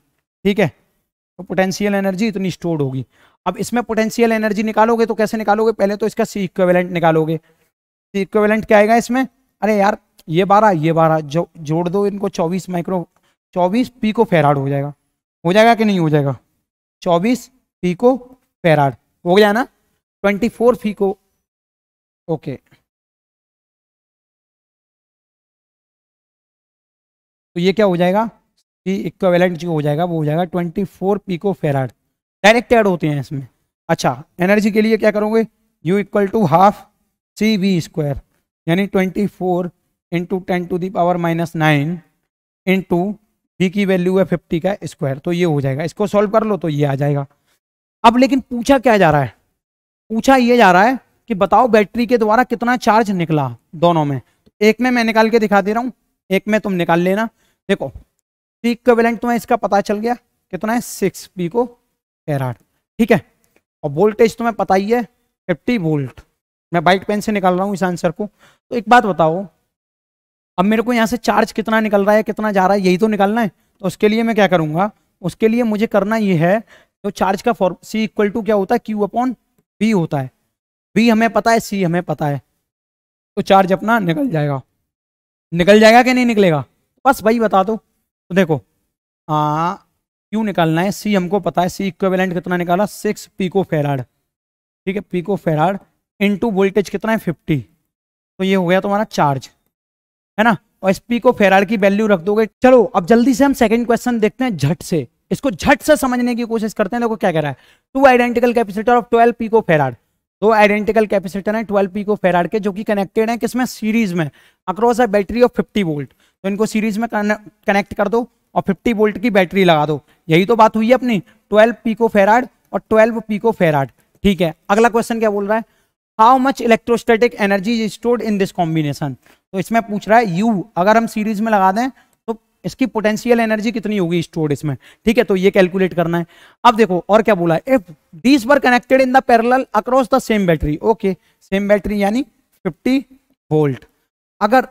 ठीक है, तो पोटेंशियल एनर्जी इतनी स्टोर्ड होगी। अब इसमें पोटेंशियल एनर्जी निकालोगे तो कैसे निकालोगे, पहले तो इसका सी इक्विवेलेंट निकालोगे, सी इक्विवेलेंट क्या आएगा इसमें, अरे यार ये 12 जो जोड़ दो इनको, 24 पिको फेराड हो जाएगा कि नहीं हो जाएगा, 24 पिको फेराड हो गया ना, 24 पिको, ओके। तो ये क्या हो जाएगा, सी इक्विवेलेंट जो हो जाएगा वो हो जाएगा 24 पिको फेराड। डायरेक्ट ऐड होते हैं इसमें। अच्छा, एनर्जी के लिए क्या करोगे, U equal to half C V square, यानी 24 इंटू 10⁻⁹ इंटू वी की वैल्यू है 50 का स्क्वायर, तो ये हो जाएगा। इसको सॉल्व कर लो तो ये आ जाएगा। अब लेकिन पूछा क्या जा रहा है, पूछा ये जा रहा है कि बताओ बैटरी के द्वारा कितना चार्ज निकला दोनों में। एक में मैं निकाल के दिखा दे रहा हूं, एक में तुम निकाल लेना। देखो सी इक्विवेलेंट तुम्हें इसका पता चल गया कितना है, 6 पिको फेराड, ठीक है। और वोल्टेज तुम्हें पता ही है 50 वोल्ट। मैं वाइट पेन से निकाल रहा हूँ इस आंसर को। तो एक बात बताओ, अब मेरे को यहाँ से चार्ज कितना निकल रहा है कितना जा रहा है यही तो निकालना है। तो उसके लिए मैं क्या करूंगा, उसके लिए मुझे करना ये है, तो चार्ज का फॉर्म सी इक्वल टू क्या होता है, क्यू अपॉन वी होता है। वी हमें पता है, सी हमें पता है, तो चार्ज अपना निकल जाएगा। निकल जाएगा कि नहीं निकलेगा, बस भाई बता दो। तो देखो क्यू निकालना है, सी हमको पता है, सी इक्विवेलेंट कितना निकाला 6 पिको फेराड, ठीक है, पिको फेराड इनटू वोल्टेज कितना है 50, तो ये हो गया तुम्हारा चार्ज, है ना। और इस पिको फेराड की वैल्यू रख दोगे। चलो अब जल्दी से हम सेकंड क्वेश्चन देखते हैं, झट से इसको झट से समझने की कोशिश करते हैं। देखो क्या कह रहा है, two identical capacitor of 12 pico farad, दो आइडेंटिकल कैपेसिटर हैं 12 पिको फेराड के, जो कि कनेक्टेड हैं किसमें, सीरीज में, across a battery of 50 volt. तो इनको सीरीज में कनेक्ट कर दो और 50 वोल्ट की बैटरी लगा दो। यही तो बात हुई है अपनी, 12 पिको फेराड और 12 पिको फेराड, ठीक है। अगला क्वेश्चन क्या बोल रहा है, how much electrostatic energy is stored in this combination. तो इसमें पूछ रहा है यू अगर हम सीरीज में लगा दें तो इसकी पोटेंशियल एनर्जी कितनी होगी स्टोर्ड इसमें, ठीक है। तो ये कैलकुलेट करना है। अब देखो और क्या बोला है, if these were connected in the parallel across the same battery, okay, same battery यानी 50 वोल्ट। अगर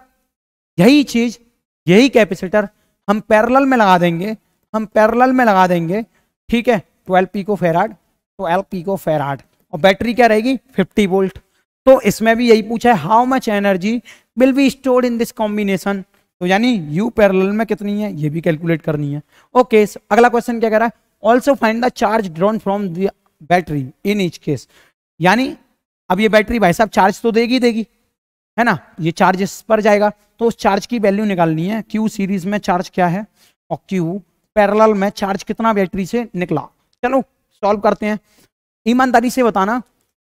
यही चीज यही कैपेसिटर हम पैरेलल में लगा देंगे, हम पैरेलल में लगा देंगे, ठीक है, 12 पिको फेराड, 12 पिको फेराड, और बैटरी क्या रहेगी 50 वोल्ट। तो इसमें भी यही पूछा है, how much energy will be stored in this combination, तो यानी यू पैरेलल में कितनी है ये भी कैलकुलेट करनी है। ओके, अगला क्वेश्चन क्या कह रहा है, also find the charge drawn from the battery in each case. यानी अब ये बैटरी भाई साहब चार्ज तो देगी देगी, है ना, ये चार्ज इस पर जाएगा, तो उस चार्ज की वैल्यू निकालनी है। क्यू सीरीज में चार्ज क्या है और क्यू पैरेलल में चार्ज कितना बैटरी से निकला। चलो सॉल्व करते हैं। ईमानदारी से बताना,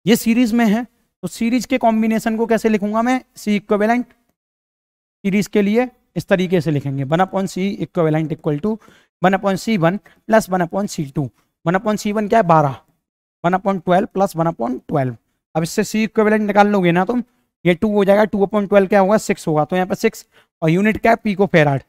ये सीरीज में है तो सीरीज के कॉम्बिनेशन को कैसे लिखूंगा मैं, सी इक्विवेलेंट सीरीज के लिए इस तरीके से लिखेंगे, 1/c equivalent equal to 1/c1 plus 1/c2। 1/c1 क्या है 12, 1/12 प्लस 1/12। अब इससे सी इक्विवेलेंट निकाल लोगे ना तुम, ये 2 हो जाएगा, 2/12 क्या होगा 6 होगा, तो यहाँ पे 6, और यूनिट क्या है पिको फेराड,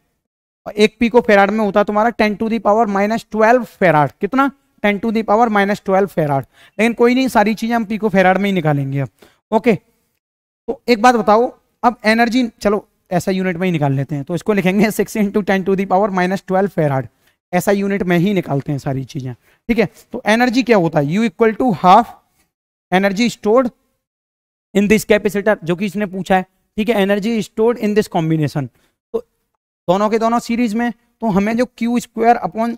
और एक पिको फेराड में होता है तुम्हारा 10⁻⁻12 फेराड, कितना 10⁻⁻12 फेराड। लेकिन कोई नहीं, सारी चीजें हम पिको फेराड में ही निकालेंगे अब। ओके, तो एक बात बताओ, अब एनर्जी चलो ऐसा यूनिट में ही निकाल लेते हैं, तो इसको लिखेंगे 6 × 10⁻⁻12 फेराड, ऐसा यूनिट में ही निकालते हैं सारी चीजें, ठीक है। तो एनर्जी क्या होता है, U equal to half energy stored in this capacitor, जो कि इसने पूछा है, ठीक है, energy stored in this combination. तो दोनों के दोनों सीरीज में, तो हमें जो Q square upon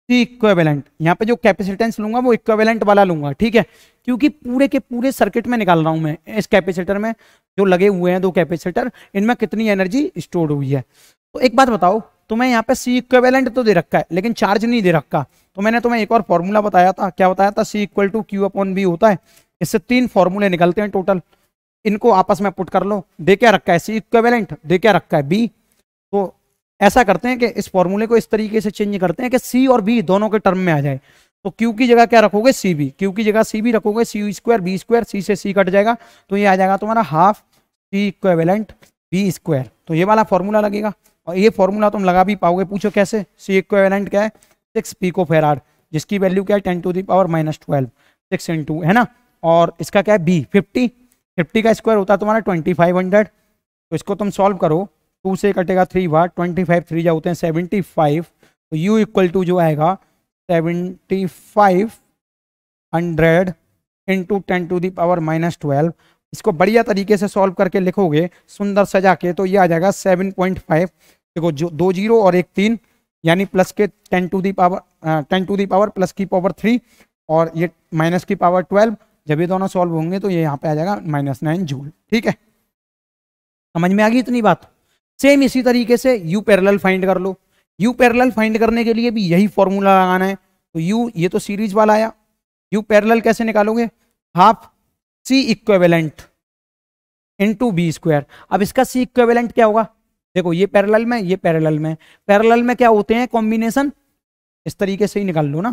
C equivalent, यहाँ पे जो कैपेसिटेंस लूंगा वो इक्विवेलेंट वाला लूंगा, ठीक है, क्योंकि पूरे के पूरे सर्किट में निकाल रहा हूं मैं, इस कैपेसिटर में जो लगे हुए हैं 2 कैपेसिटर, इनमें कितनी एनर्जी स्टोर्ड हुई है। तो एक बात बताओ, तुम्हें यहाँ पे सी इक्विवेलेंट तो दे रखा है लेकिन चार्ज नहीं दे रखा, तो मैंने तुम्हें एक और फॉर्मूला बताया था, क्या बताया था, C equal to Q upon B होता है। इससे 3 फॉर्मूले निकलते हैं टोटल, इनको आपस में पुट कर लो। दे क्या रखा है सी इक्विवेलेंट, दे क्या रखा है बी। तो ऐसा करते हैं कि इस फॉर्मूले को इस तरीके से चेंज करते हैं कि सी और बी दोनों के टर्म में आ जाए। तो क्यू की जगह क्या रखोगे सी बी, क्यू की जगह सी बी रखोगे, C square B square, C से सी कट जाएगा, तो ये आ जाएगा तुम्हारा half C equivalent B square. तो ये वाला फॉर्मूला लगेगा, और ये फॉर्मूला तुम लगा भी पाओगे, पूछो कैसे। सी इक्विवेलेंट क्या है 6 पिको फेराड, जिसकी वैल्यू क्या है 10⁻⁻12, 6 इंटू, है ना, और इसका क्या है बी 50, 50 का स्क्वायर होता है तुम्हारा 2500। तो इसको तुम सॉल्व करो, 2 से कटेगा 3 बार, 25 3 जा होते हैं 75, तो u इक्वल टू जो आएगा 7500 इंटू 10⁻⁻12। इसको बढ़िया तरीके से सॉल्व करके लिखोगे सुंदर सजा के, तो ये आ जाएगा 7.5। देखो जो 2 0 और 1 3, यानी प्लस के 10 टू दी पावर प्लस की पावर 3 और ये माइनस की पावर 12। जब ये दोनों सॉल्व होंगे तो ये यहाँ पे आ जाएगा -9 जूल, ठीक है। समझ में आ गई इतनी बात। सेम इसी तरीके से यू पैरेलल फाइंड कर लो। यू पैरेलल फाइंड करने के लिए भी यही फॉर्मूला लगाना है। तो यू, ये तो सीरीज वाला आया, यू पैरेलल कैसे निकालोगे, half C equivalent into B square. अब इसका सी इक्विवेलेंट क्या होगा, देखो ये पैरेलल में, ये पैरेलल में, पैरेलल में क्या होते हैं कॉम्बिनेशन, इस तरीके से ही निकाल लो ना।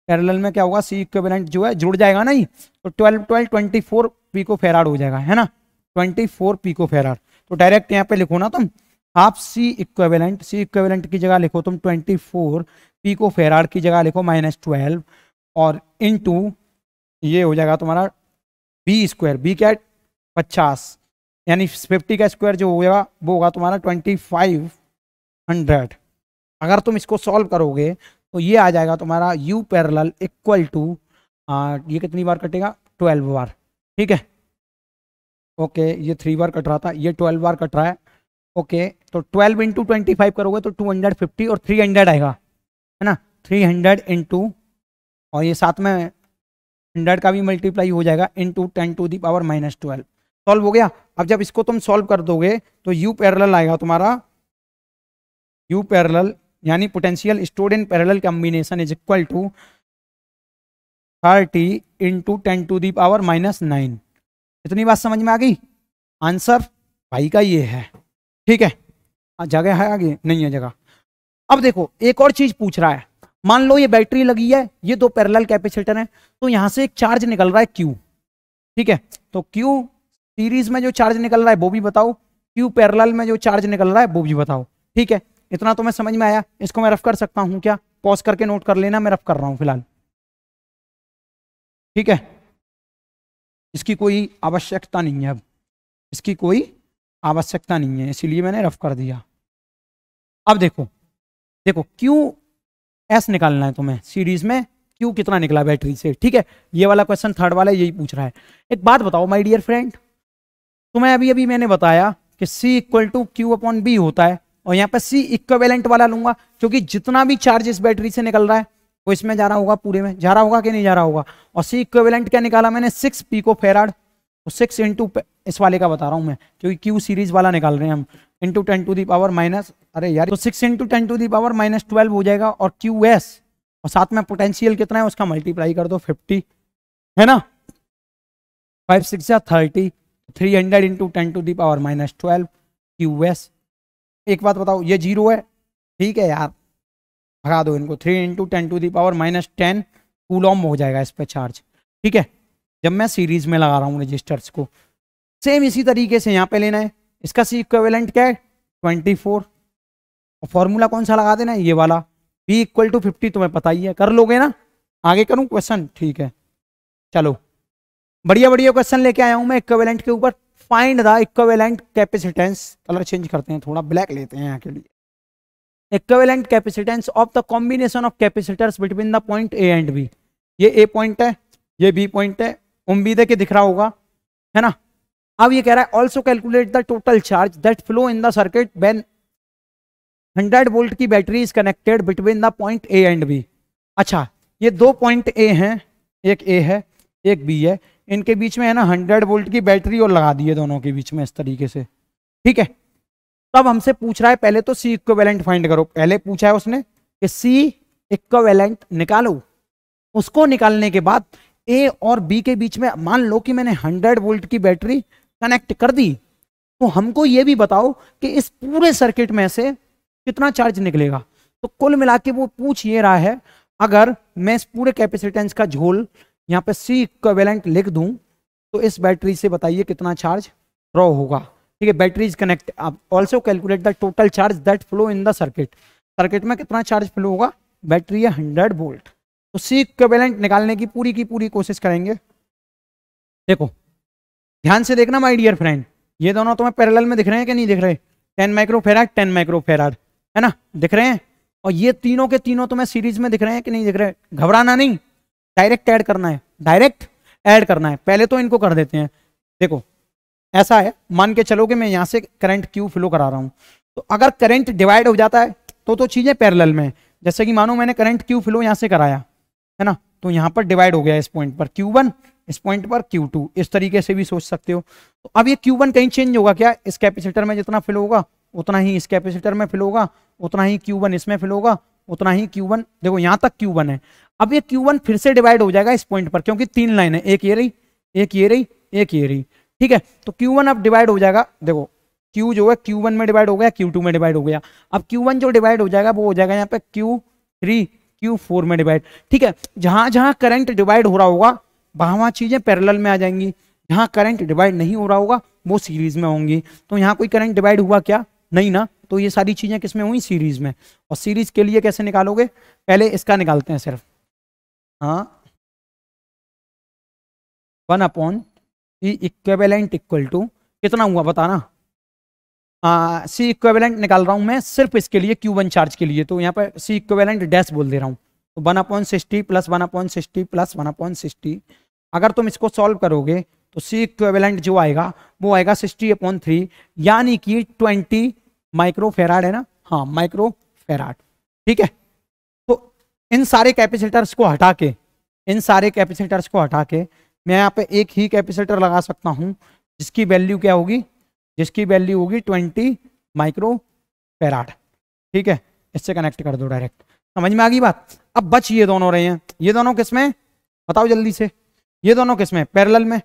पैरेलल में क्या होगा, सी इक्विवेलेंट जो है जुड़ जाएगा ना, ही तो 12 12 24 पिको फेराड हो जाएगा, है ना, 24 पिको फेराड। तो डायरेक्ट यहाँ पे लिखो ना तुम, half C equivalent, C equivalent की जगह लिखो तुम 24 पिको फेराड की जगह लिखो -12 और इनटू ये हो जाएगा तुम्हारा बी स्क्वायर, बी क्या 50, यानी 50 का स्क्वायर जो होगा वो होगा तुम्हारा 2500। अगर तुम इसको सॉल्व करोगे तो ये आ जाएगा तुम्हारा u पैरेलल इक्वल टू, ये कितनी बार कटेगा, 12 बार, ठीक है। ओके, ये 3 बार कट रहा था, ये 12 बार कट रहा है। ओके, तो 12 इंटू 25 करोगे तो 250 और 300 आएगा, है ना, 300 इंटू, और ये साथ में 100 का भी मल्टीप्लाई हो जाएगा, into 10 to the power -12। Solve हो गया। अब जब इसको तुम सॉल्व कर दोगे तो यू पैरेलल आएगा तुम्हारा, यू पैरेलल यानी potential stored in parallel combination is equal to 30 into 10 to the power -9। इतनी बात समझ में आ गई। आंसर भाई का ये है, ठीक है। जगह है आगे, नहीं है जगह। अब देखो एक और चीज पूछ रहा है, मान लो ये बैटरी लगी है, ये दो पैरेलल कैपेसिटर हैं, तो यहां से एक चार्ज निकल रहा है Q, ठीक है। तो Q सीरीज में जो चार्ज निकल रहा है वो भी बताओ, Q पैरेलल में जो चार्ज निकल रहा है वो भी बताओ, ठीक है। इतना तो मैं समझ में आया। इसको मैं रफ कर सकता हूं क्या, पॉज करके नोट कर लेना, मैं रफ कर रहा हूं फिलहाल, ठीक है। इसकी कोई आवश्यकता नहीं है, अब इसकी कोई आवश्यकता नहीं है, इसीलिए मैंने रफ कर दिया। अब देखो देखो QS निकालना है तुम्हें, सीरीज में Q कितना निकला बैटरी से, ठीक है। ये वाला क्वेश्चन थर्ड वाला यही पूछ रहा है। एक बात बताओ माय डियर फ्रेंड, तुम्हें अभी अभी मैंने बताया कि C इक्वल टू Q/B होता है, और यहाँ पे C इक्विवेलेंट वाला लूंगा क्योंकि जितना भी चार्ज इस बैटरी से निकल रहा है वो इसमें जा रहा होगा, पूरे में जा रहा होगा कि नहीं जा रहा होगा। और C इक्विवेलेंट क्या निकाला मैंने, 6 पिको फेराड। तो 6 इंटू, इस वाले का बता रहा हूं मैं क्योंकि Q सीरीज वाला निकाल रहे हैं हम, into 10 to the power minus, अरे यार, तो 6 इंटू 10 टू दी पावर -12 हो जाएगा। और QS और साथ में पोटेंशियल कितना है उसका मल्टीप्लाई कर दो 50, है ना, 5 6 या 30, 300 into 10 to the power -12 QS। एक बात बताओ, ये 0 है, ठीक है यार, भगा दो इनको, 3 into 10 to the power -10 coulomb हो जाएगा इस पे चार्ज, ठीक है, जब मैं सीरीज में लगा रहा हूँ रजिस्टर्स को। सेम इसी तरीके से यहाँ पे लेना है, इसका C इक्विवेलेंट क्या है 24, और फॉर्मूला कौन सा लगा देना है, ये वाला, B इक्वल टू 50 तुम्हें पता ही है, कर लोगे ना। आगे करूँ क्वेश्चन, ठीक है, चलो बढ़िया बढ़िया क्वेश्चन लेके आया हूं मैं इक्विवेलेंट के ऊपर। Find the equivalent capacitance, colour change करते हैं थोड़ा, ब्लैक लेते हैं यहाँ के लिए। Equivalent capacitance of the combination of capacitors between the point A and B। ये A पॉइंट है, ये B पॉइंट है, उम्मीद है कि दिख रहा होगा, है ना। अब ये कह रहा है also calculate the total charge that flow in the circuit when 100 volt की battery is connected between the point A and B। अच्छा, ये दो पॉइंट A हैं, एक A है एक B है, इनके बीच में है ना 100 वोल्ट की बैटरी और लगा दी है दोनों के बीच में इस तरीके से, ठीक है। तब हमसे पूछ रहा है पहले तो C इक्विवेलेंट फाइंड करो, पहले पूछा है उसने कि C इक्विवेलेंट निकालो। उसको निकालने के बाद A और B के बीच में मान लो कि मैंने 100 वोल्ट की बैटरी कनेक्ट कर दी, तो हमको ये भी बताओ कि इस पूरे सर्किट में से कितना चार्ज निकलेगा। तो कुल मिला के वो पूछ ये रहा है, अगर मैं इस पूरे कैपेसिटेंस का झोल यहाँ पे C इक्विवेलेंट लिख दूं तो इस बैटरी से बताइए कितना चार्ज ड्रॉ होगा, ठीक है। Battery is connect, also calculate the total charge that flow in the circuit, circuit में कितना चार्ज फ्लो होगा, बैटरी है 100 वोल्ट। तो C इक्विवेलेंट निकालने की पूरी कोशिश करेंगे। देखो ध्यान से देखना माय डियर फ्रेंड, ये दोनों तुम्हें पैरेलल में दिख रहे हैं कि नहीं दिख रहे, 10 माइक्रोफेराड 10 माइक्रोफेराड, है ना, दिख रहे हैं। और ये तीनों के तीनों तुम्हें सीरीज में दिख रहे हैं कि नहीं दिख रहे, घबराना नहीं, डायरेक्ट ऐड करना है, डायरेक्ट ऐड करना है। पहले तो इनको कर देते हैं। देखो ऐसा है, मान के चलो कि मैं यहाँ से करंट Q फ्लो करा रहा हूँ, तो अगर करंट डिवाइड हो जाता है तो चीजें पैरेलल में, जैसे कि मानो मैंने करंट Q फ्लो यहाँ से कराया, है ना, तो यहाँ पर डिवाइड हो गया इस पॉइंट पर Q1, इस पॉइंट पर Q2, इस तरीके से भी सोच सकते हो। तो अब ये Q1 कहीं चेंज होगा क्या, इस कैपेसिटर में जितना फ्लो होगा उतना ही इस कैपेसिटर में फिल होगा, उतना ही Q1 इसमें फिल होगा, उतना ही Q1, देखो यहां तक Q1 है। अब ये Q1 फिर से डिवाइड हो जाएगा इस पॉइंट पर, क्योंकि 3 लाइन है, एक ये रही, एक ये रही, एक ये रही, ठीक है। तो Q1 अब डिवाइड हो जाएगा, देखो Q जो है Q1 में डिवाइड हो गया, Q2 में डिवाइड हो गया। अब Q1 जो डिवाइड हो जाएगा वो हो जाएगा यहाँ पे Q3 Q4 में डिवाइड, ठीक है। जहां जहां करंट डिवाइड हो रहा होगा वहां चीजें पैरेलल में आ जाएंगी, जहां करंट डिवाइड नहीं हो रहा होगा वो सीरीज में होंगी। तो यहाँ कोई करंट डिवाइड हुआ क्या, नहीं ना, तो ये सारी चीजें किसमें हुई, सीरीज में। और सीरीज के लिए कैसे निकालोगे, पहले इसका निकालते हैं सिर्फ, हाँ 1/E इक्विवेलेंट इक्वल टू कितना हुआ बताना, सी इक्विवेलेंट निकाल रहा हूं मैं सिर्फ इसके लिए Q1 चार्ज के लिए, तो यहाँ पर सी इक्विवेलेंट डैश बोल दे रहा हूं। तो 1/60 प्लस 1/60 प्लस 1/60, अगर तुम इसको सॉल्व करोगे तो सी इक्विवेलेंट जो आएगा वो आएगा 60/3, यानी कि 20 माइक्रोफेराड है ना, हाँ माइक्रोफेराड, ठीक है। तो इन सारे कैपेसिटर्स को हटा के, इन सारे कैपेसिटर्स को हटा के मैं यहाँ पे एक ही कैपेसिटर लगा सकता हूं जिसकी वैल्यू क्या होगी, जिसकी वैल्यू होगी 20 माइक्रोफेराड, ठीक है। इससे कनेक्ट कर दो डायरेक्ट, समझ में आ गई बात। अब बच ये दोनों रहे हैं, ये दोनों किसमें बताओ जल्दी से, ये दोनों किसमें, पैरेलल में।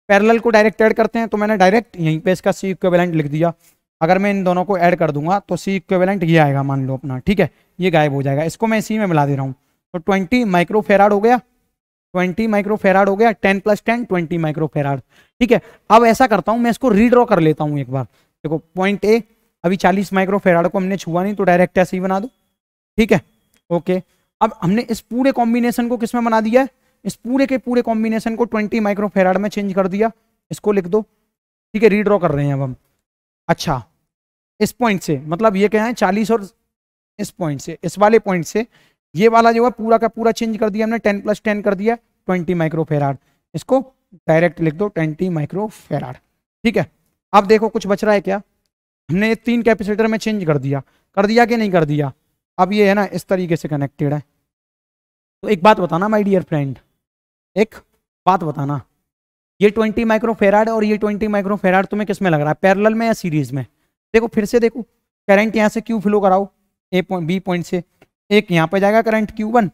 पैरेलल को डायरेक्ट ऐड करते हैं, तो मैंने डायरेक्ट यहीं पे इसका सी इक्विवेलेंट लिख दिया। अगर मैं इन दोनों को ऐड कर दूंगा तो सी इक्विवेलेंट ये आएगा, मान लो अपना, ठीक है, ये गायब हो जाएगा, इसको मैं इसी में मिला दे रहा हूँ। तो 20 माइक्रोफेराड हो गया, 20 माइक्रोफेराड हो गया, 10 + 10 20 माइक्रोफेराड, ठीक है। अब ऐसा करता हूं मैं इसको रीड्रॉ कर लेता हूं एक बार, देखो पॉइंट ए, अभी 40 माइक्रोफेराड को हमने छुआ नहीं तो डायरेक्ट ऐसे ही बना दो, ठीक है, ओके। अब हमने इस पूरे कॉम्बिनेशन को किसमें बना दिया है, इस पूरे के पूरे कॉम्बिनेशन को 20 माइक्रोफेराड में चेंज कर दिया, इसको लिख दो, ठीक है, रीड्रॉ कर रहे हैं अब हम। अच्छा, इस पॉइंट से मतलब ये क्या है 40, और इस पॉइंट से, इस वाले पॉइंट से ये वाला जो है पूरा का पूरा चेंज कर दिया हमने, 10 + 10 कर दिया 20 माइक्रोफेराड, इसको डायरेक्ट लिख दो 20 माइक्रोफेराड, ठीक है। अब देखो कुछ बच रहा है क्या, हमने ये 3 कैपेसिटर में चेंज कर दिया कि नहीं कर दिया। अब ये है ना इस तरीके से कनेक्टेड है। तो एक बात बताना माय डियर फ्रेंड, एक बात बताना, ये 20 माइक्रोफेराड और ये 20 माइक्रोफेराड तुम्हें किस में लग रहा है, पैरेलल में या सीरीज में। देखो फिर से देखो, करंट यहाँ से क्यू फ्लो कराओ ए पॉइंट बी पॉइंट से, एक यहाँ पे जाएगा करंट Q1,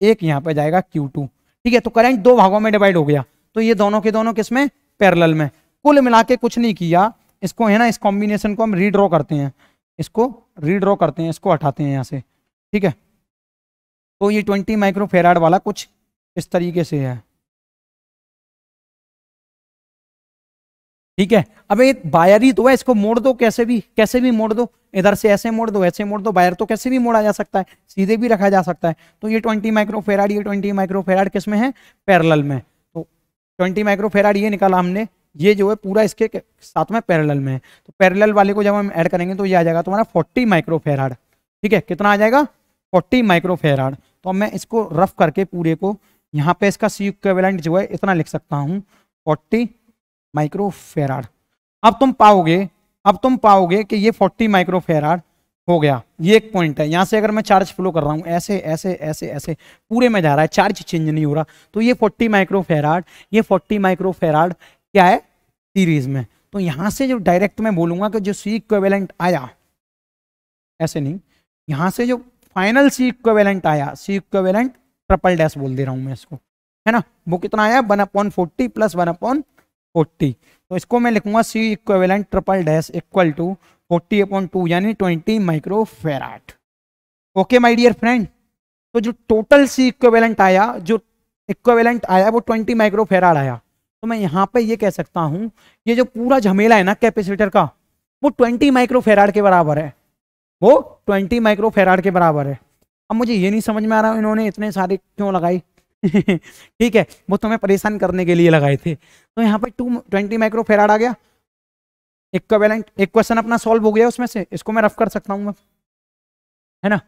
एक यहाँ पे जाएगा Q2, ठीक है। तो करंट 2 भागों में डिवाइड हो गया, तो ये दोनों के दोनों किसमें, पैरेलल में। कुल मिला के कुछ नहीं किया, इसको है ना, इस कॉम्बिनेशन को हम रीड्रॉ करते हैं, इसको रीड्रॉ करते हैं, इसको हटाते हैं यहाँ से, ठीक है। तो ये 20 माइक्रोफेराड वाला कुछ इस तरीके से है, ठीक है। अब एक वायर ही तो है, इसको मोड़ दो कैसे भी मोड़ दो, इधर से ऐसे मोड़ दो, ऐसे मोड़ दो, वायर तो कैसे भी मोड़ा जा सकता है, सीधे भी रखा जा सकता है। तो ये 20 माइक्रोफेराड, ये 20 माइक्रोफेराड किस में है, पैरेलल में। तो 20 माइक्रोफेराड ये निकाला हमने, ये जो है पूरा इसके साथ में पैरेलल में है। तो पैरेलल वाले को जब हम ऐड करेंगे तो ये आ जाएगा तुम्हारा 40 माइक्रोफेराड, ठीक है। कितना आ जाएगा, 40 माइक्रोफेराड। तो अब मैं इसको रफ करके पूरे को यहाँ पे इसका सी इक्विवेलेंट जो है इतना लिख सकता हूँ, 40 माइक्रोफेराड। अब तुम पाओगे कि ये 40 माइक्रोफेराड हो गया, ये एक पॉइंट है। यहां से अगर मैं चार्ज फ्लो कर रहा हूं ऐसे ऐसे ऐसे ऐसे पूरे में जा रहा है, चार्ज चेंज नहीं हो रहा, तो ये 40 माइक्रोफेराड, ये 40 माइक्रोफेराड क्या है, सीरीज में। तो यहां से जो डायरेक्ट मैं बोलूंगा कि जो सी इक्विवेलेंट आया, ऐसे नहीं, यहां से जो फाइनल सी इक्विवेलेंट आया, सी इक्विवेलेंट ट्रिपल डैश बोल दे रहा हूं मैं इसको, है ना, वो कितना आया 1/40 प्लस 1/40। तो इसको मैं लिखूंगा C equivalent triple dash equal to 40/2 यानी 20 microfarad. Okay my dear friend, तो जो टोटल सी इक्विवेलेंट आया, जो इक्विवेलेंट आया वो 20 माइक्रोफेराड आया। तो मैं यहाँ पे ये कह सकता हूं, ये जो पूरा झमेला है ना कैपेसिटर का, वो 20 माइक्रोफेराड के बराबर है, वो 20 माइक्रोफेराड के बराबर है। अब मुझे ये नहीं समझ में आ रहा इन्होंने इतने सारे क्यों लगाई ठीक है, वो तुम्हें परेशान करने के लिए लगाए थे। तो यहाँ पे 20 माइक्रोफेराड आ गया इक्विवेलेंट, एक क्वेश्चन अपना सॉल्व हो गया उसमें से, इसको मैं रफ कर सकता हूँ, है ना।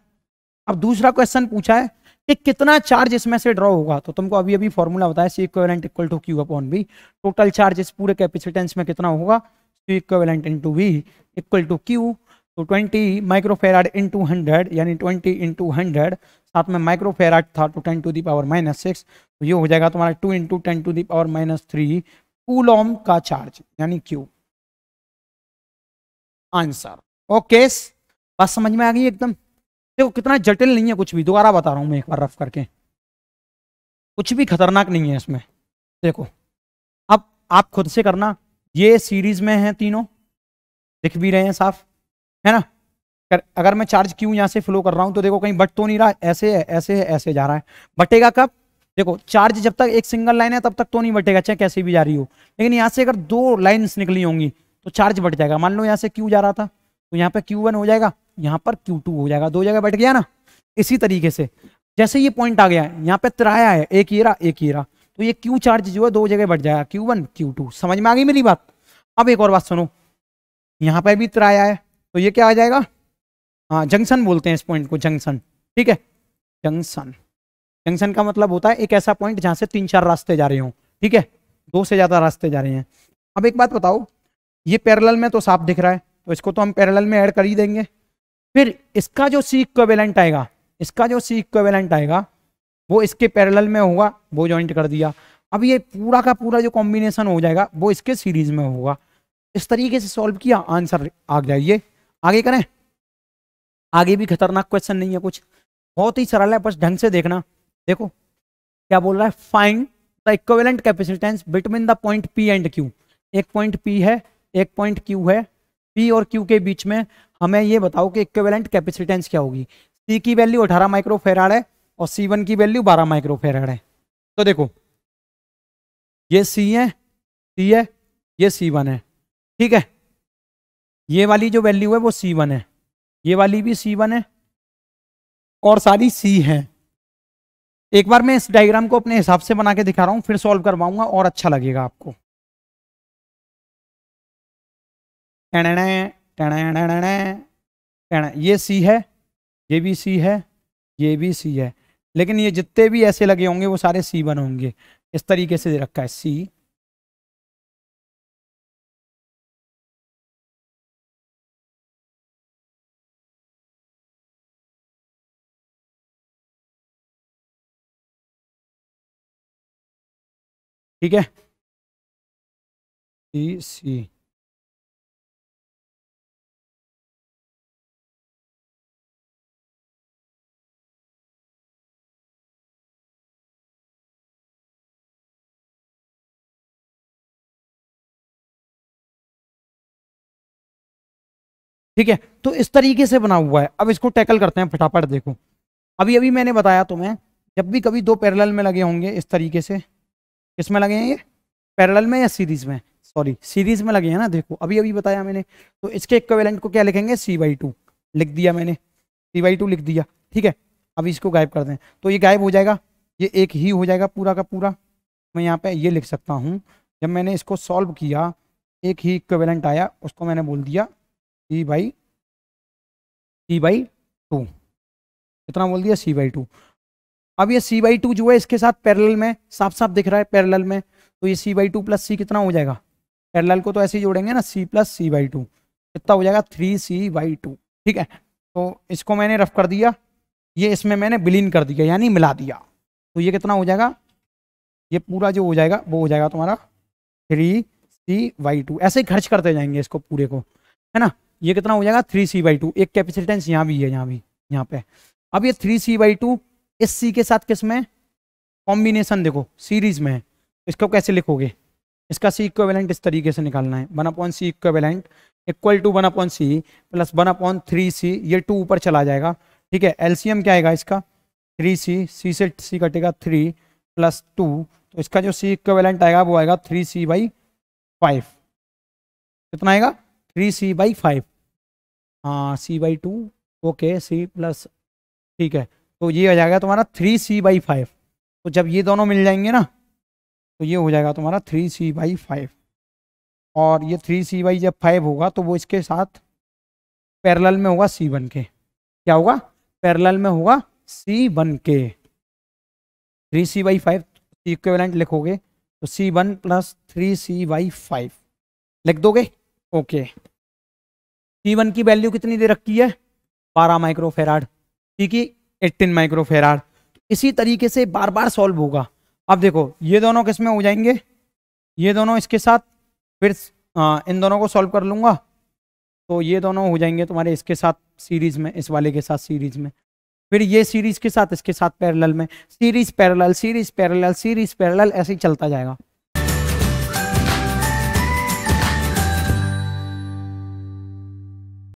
अब दूसरा क्वेश्चन पूछा है कि कितना चार्ज इसमें से ड्रॉ होगा, तो तुमको अभी अभी फॉर्मूला बताया C equivalent equal to Q/V, total charge इस पूरे कैपेसिटेंस में कितना होगा, C equivalent into V equal to Q। तो 20 माइक्रोफेराड इंटू 100 यानी 20 इंटू 100, साथ में माइक्रोफेराड था तो 10⁻⁻⁶, तो ये हो जाएगा तुम्हारा 2 इंटू 10⁻³ कूलॉम का चार्ज यानी Q। आंसर ओके, बात समझ में आ गई एकदम। देखो कितना जटिल नहीं है कुछ भी, दोबारा बता रहा हूं मैं एक बार रफ करके, कुछ भी खतरनाक नहीं है इसमें। देखो अब आप खुद से करना, ये सीरीज में है तीनों, दिख भी रहे हैं साफ, है ना। अगर मैं चार्ज क्यू यहाँ से फ्लो कर रहा हूं तो देखो कहीं बट तो नहीं रहा, ऐसे है ऐसे है ऐसे जा रहा है। बटेगा कब? देखो चार्ज जब तक एक सिंगल लाइन है तब तक तो नहीं बटेगा, चाहे कैसे भी जा रही हो, लेकिन यहाँ से अगर दो लाइन्स निकली होंगी तो चार्ज बट जाएगा। मान लो यहाँ से क्यू जा रहा था तो यहाँ पे Q1 हो जाएगा, यहाँ पर Q2 हो जाएगा, दो जगह बट गया ना। इसी तरीके से जैसे ये पॉइंट आ गया है, यहाँ पे तिराया है, एक ये रहा एक ये रहा, तो ये Q चार्ज जो है दो जगह बट जाएगा, Q1 Q2। समझ में आ गई मेरी बात? अब एक और बात सुनो, यहाँ पे भी तिराया है तो ये क्या आ जाएगा, हाँ जंक्शन बोलते हैं इस पॉइंट को, जंक्शन। ठीक है, जंक्शन, जंक्शन का मतलब होता है एक ऐसा पॉइंट जहां से तीन चार रास्ते जा रहे हो। ठीक है, दो से ज्यादा रास्ते जा रहे हैं। अब एक बात बताओ, ये पैरेलल में तो साफ दिख रहा है, तो इसको तो हम पैरेलल में ऐड कर ही देंगे। फिर इसका जो सी इक्विवेलेंट आएगा, इसका जो सी इक्विवेलेंट आएगा वो इसके पैरेलल में होगा, वो ज्वाइंट कर दिया। अब ये पूरा का पूरा जो कॉम्बिनेशन हो जाएगा वो इसके सीरीज में होगा। इस तरीके से सॉल्व किया, आंसर आ गया। ये आगे करें, आगे भी खतरनाक क्वेश्चन नहीं है कुछ, बहुत ही सरल है, बस ढंग से देखना। देखो क्या बोल रहा है, find the equivalent capacitance between the point P and Q। एक पॉइंट P है, एक पॉइंट Q है, P और Q के बीच में हमें ये बताओ कि इक्विवेलेंट कैपेसिटेंस क्या होगी। C की वैल्यू 18 माइक्रोफेराड है और C1 की वैल्यू 12 माइक्रोफेराड है। तो देखो ये C है, C है, ये C1 है। ठीक है, ये वाली जो वैल्यू है वो C1 है, ये वाली भी C1 है और सारी C है। एक बार मैं इस डायग्राम को अपने हिसाब से बना के दिखा रहा हूं, फिर सॉल्व करवाऊंगा और अच्छा लगेगा आपको। ये C है, ये भी C है, ये भी C है, लेकिन ये जितने भी ऐसे लगे होंगे वो सारे C1 होंगे। इस तरीके से दे रखा है C, ठीक है, C। ठीक है, तो इस तरीके से बना हुआ है। अब इसको टैकल करते हैं फटाफट। देखो अभी अभी मैंने बताया तुम्हें, जब भी कभी दो पैरेलल में लगे होंगे इस तरीके से, किसमें लगे हैं ये, पैरेलल में या सीरीज में, सॉरी सीरीज में लगे हैं ना। देखो अभी अभी बताया मैंने, तो इसके इक्विवेलेंट को क्या लिखेंगे, C/2 लिख दिया मैंने, C/2 लिख दिया। ठीक है, अब इसको गायब कर दें तो ये गायब हो जाएगा, ये एक ही हो जाएगा पूरा का पूरा। मैं यहाँ पे ये लिख सकता हूँ, जब मैंने इसको सॉल्व किया एक ही इक्विवेलेंट आया, उसको मैंने बोल दिया C/2, कितना बोल दिया, C/2। अब ये C/2 जो है इसके साथ पैरेलल में साफ साफ दिख रहा है, पैरेलल में, तो ये C/2 प्लस C कितना हो जाएगा, पैरेलल को तो ऐसे ही जोड़ेंगे ना, C प्लस C/2 कितना हो जाएगा, 3C/2। ठीक है, तो इसको मैंने रफ कर दिया, ये इसमें मैंने विलीन कर दिया यानी मिला दिया, तो ये कितना हो जाएगा, ये पूरा जो हो जाएगा वो हो जाएगा तुम्हारा 3C/2। ऐसे ही खर्च करते जाएंगे इसको पूरे को, है ना। ये कितना हो जाएगा, 3C/2। एक कैपेसिटेंस यहाँ भी है, यहाँ भी, यहाँ पे। अब ये 3C/2 इस C के साथ किस में कॉम्बिनेशन, देखो सीरीज में है, इसको कैसे लिखोगे, इसका C इक्विवेलेंट इस तरीके से निकालना है, 1/C equivalent equal to 1/C plus 1/3C, ये 2 ऊपर चला जाएगा। ठीक है, एलसीएम क्या आएगा इसका, 3C, C से C कटेगा 3 प्लस 2, तो इसका जो C इक्विवेलेंट आएगा वो आएगा 3C/5। कितना आएगा, 3C/5, हाँ C/2, ओके C प्लस, ठीक है, तो ये आ जाएगा तुम्हारा 3C/5। तो जब ये दोनों मिल जाएंगे ना तो ये हो जाएगा तुम्हारा 3C/5, और ये 3C/5 होगा तो वो इसके साथ पैरेलल में होगा C1 के, क्या होगा, पैरेलल में होगा C1 के। 3C/5 इक्विवेलेंट लिखोगे तो C1 प्लस 3C/5 लिख दोगे, ओके। C1 की वैल्यू कितनी दे रखी है, 12 माइक्रोफेराड, C की 18 माइक्रोफेराड। इसी तरीके से बार बार सॉल्व होगा। अब देखो ये दोनों किस में हो जाएंगे, ये दोनों इसके साथ, फिर इन दोनों को सॉल्व कर लूंगा, तो ये दोनों हो जाएंगे तुम्हारे इसके साथ सीरीज में, इस वाले के साथ सीरीज में, फिर ये सीरीज के साथ इसके साथ पैरेलल में, series parallel series parallel series parallel, ऐसे ही चलता जाएगा।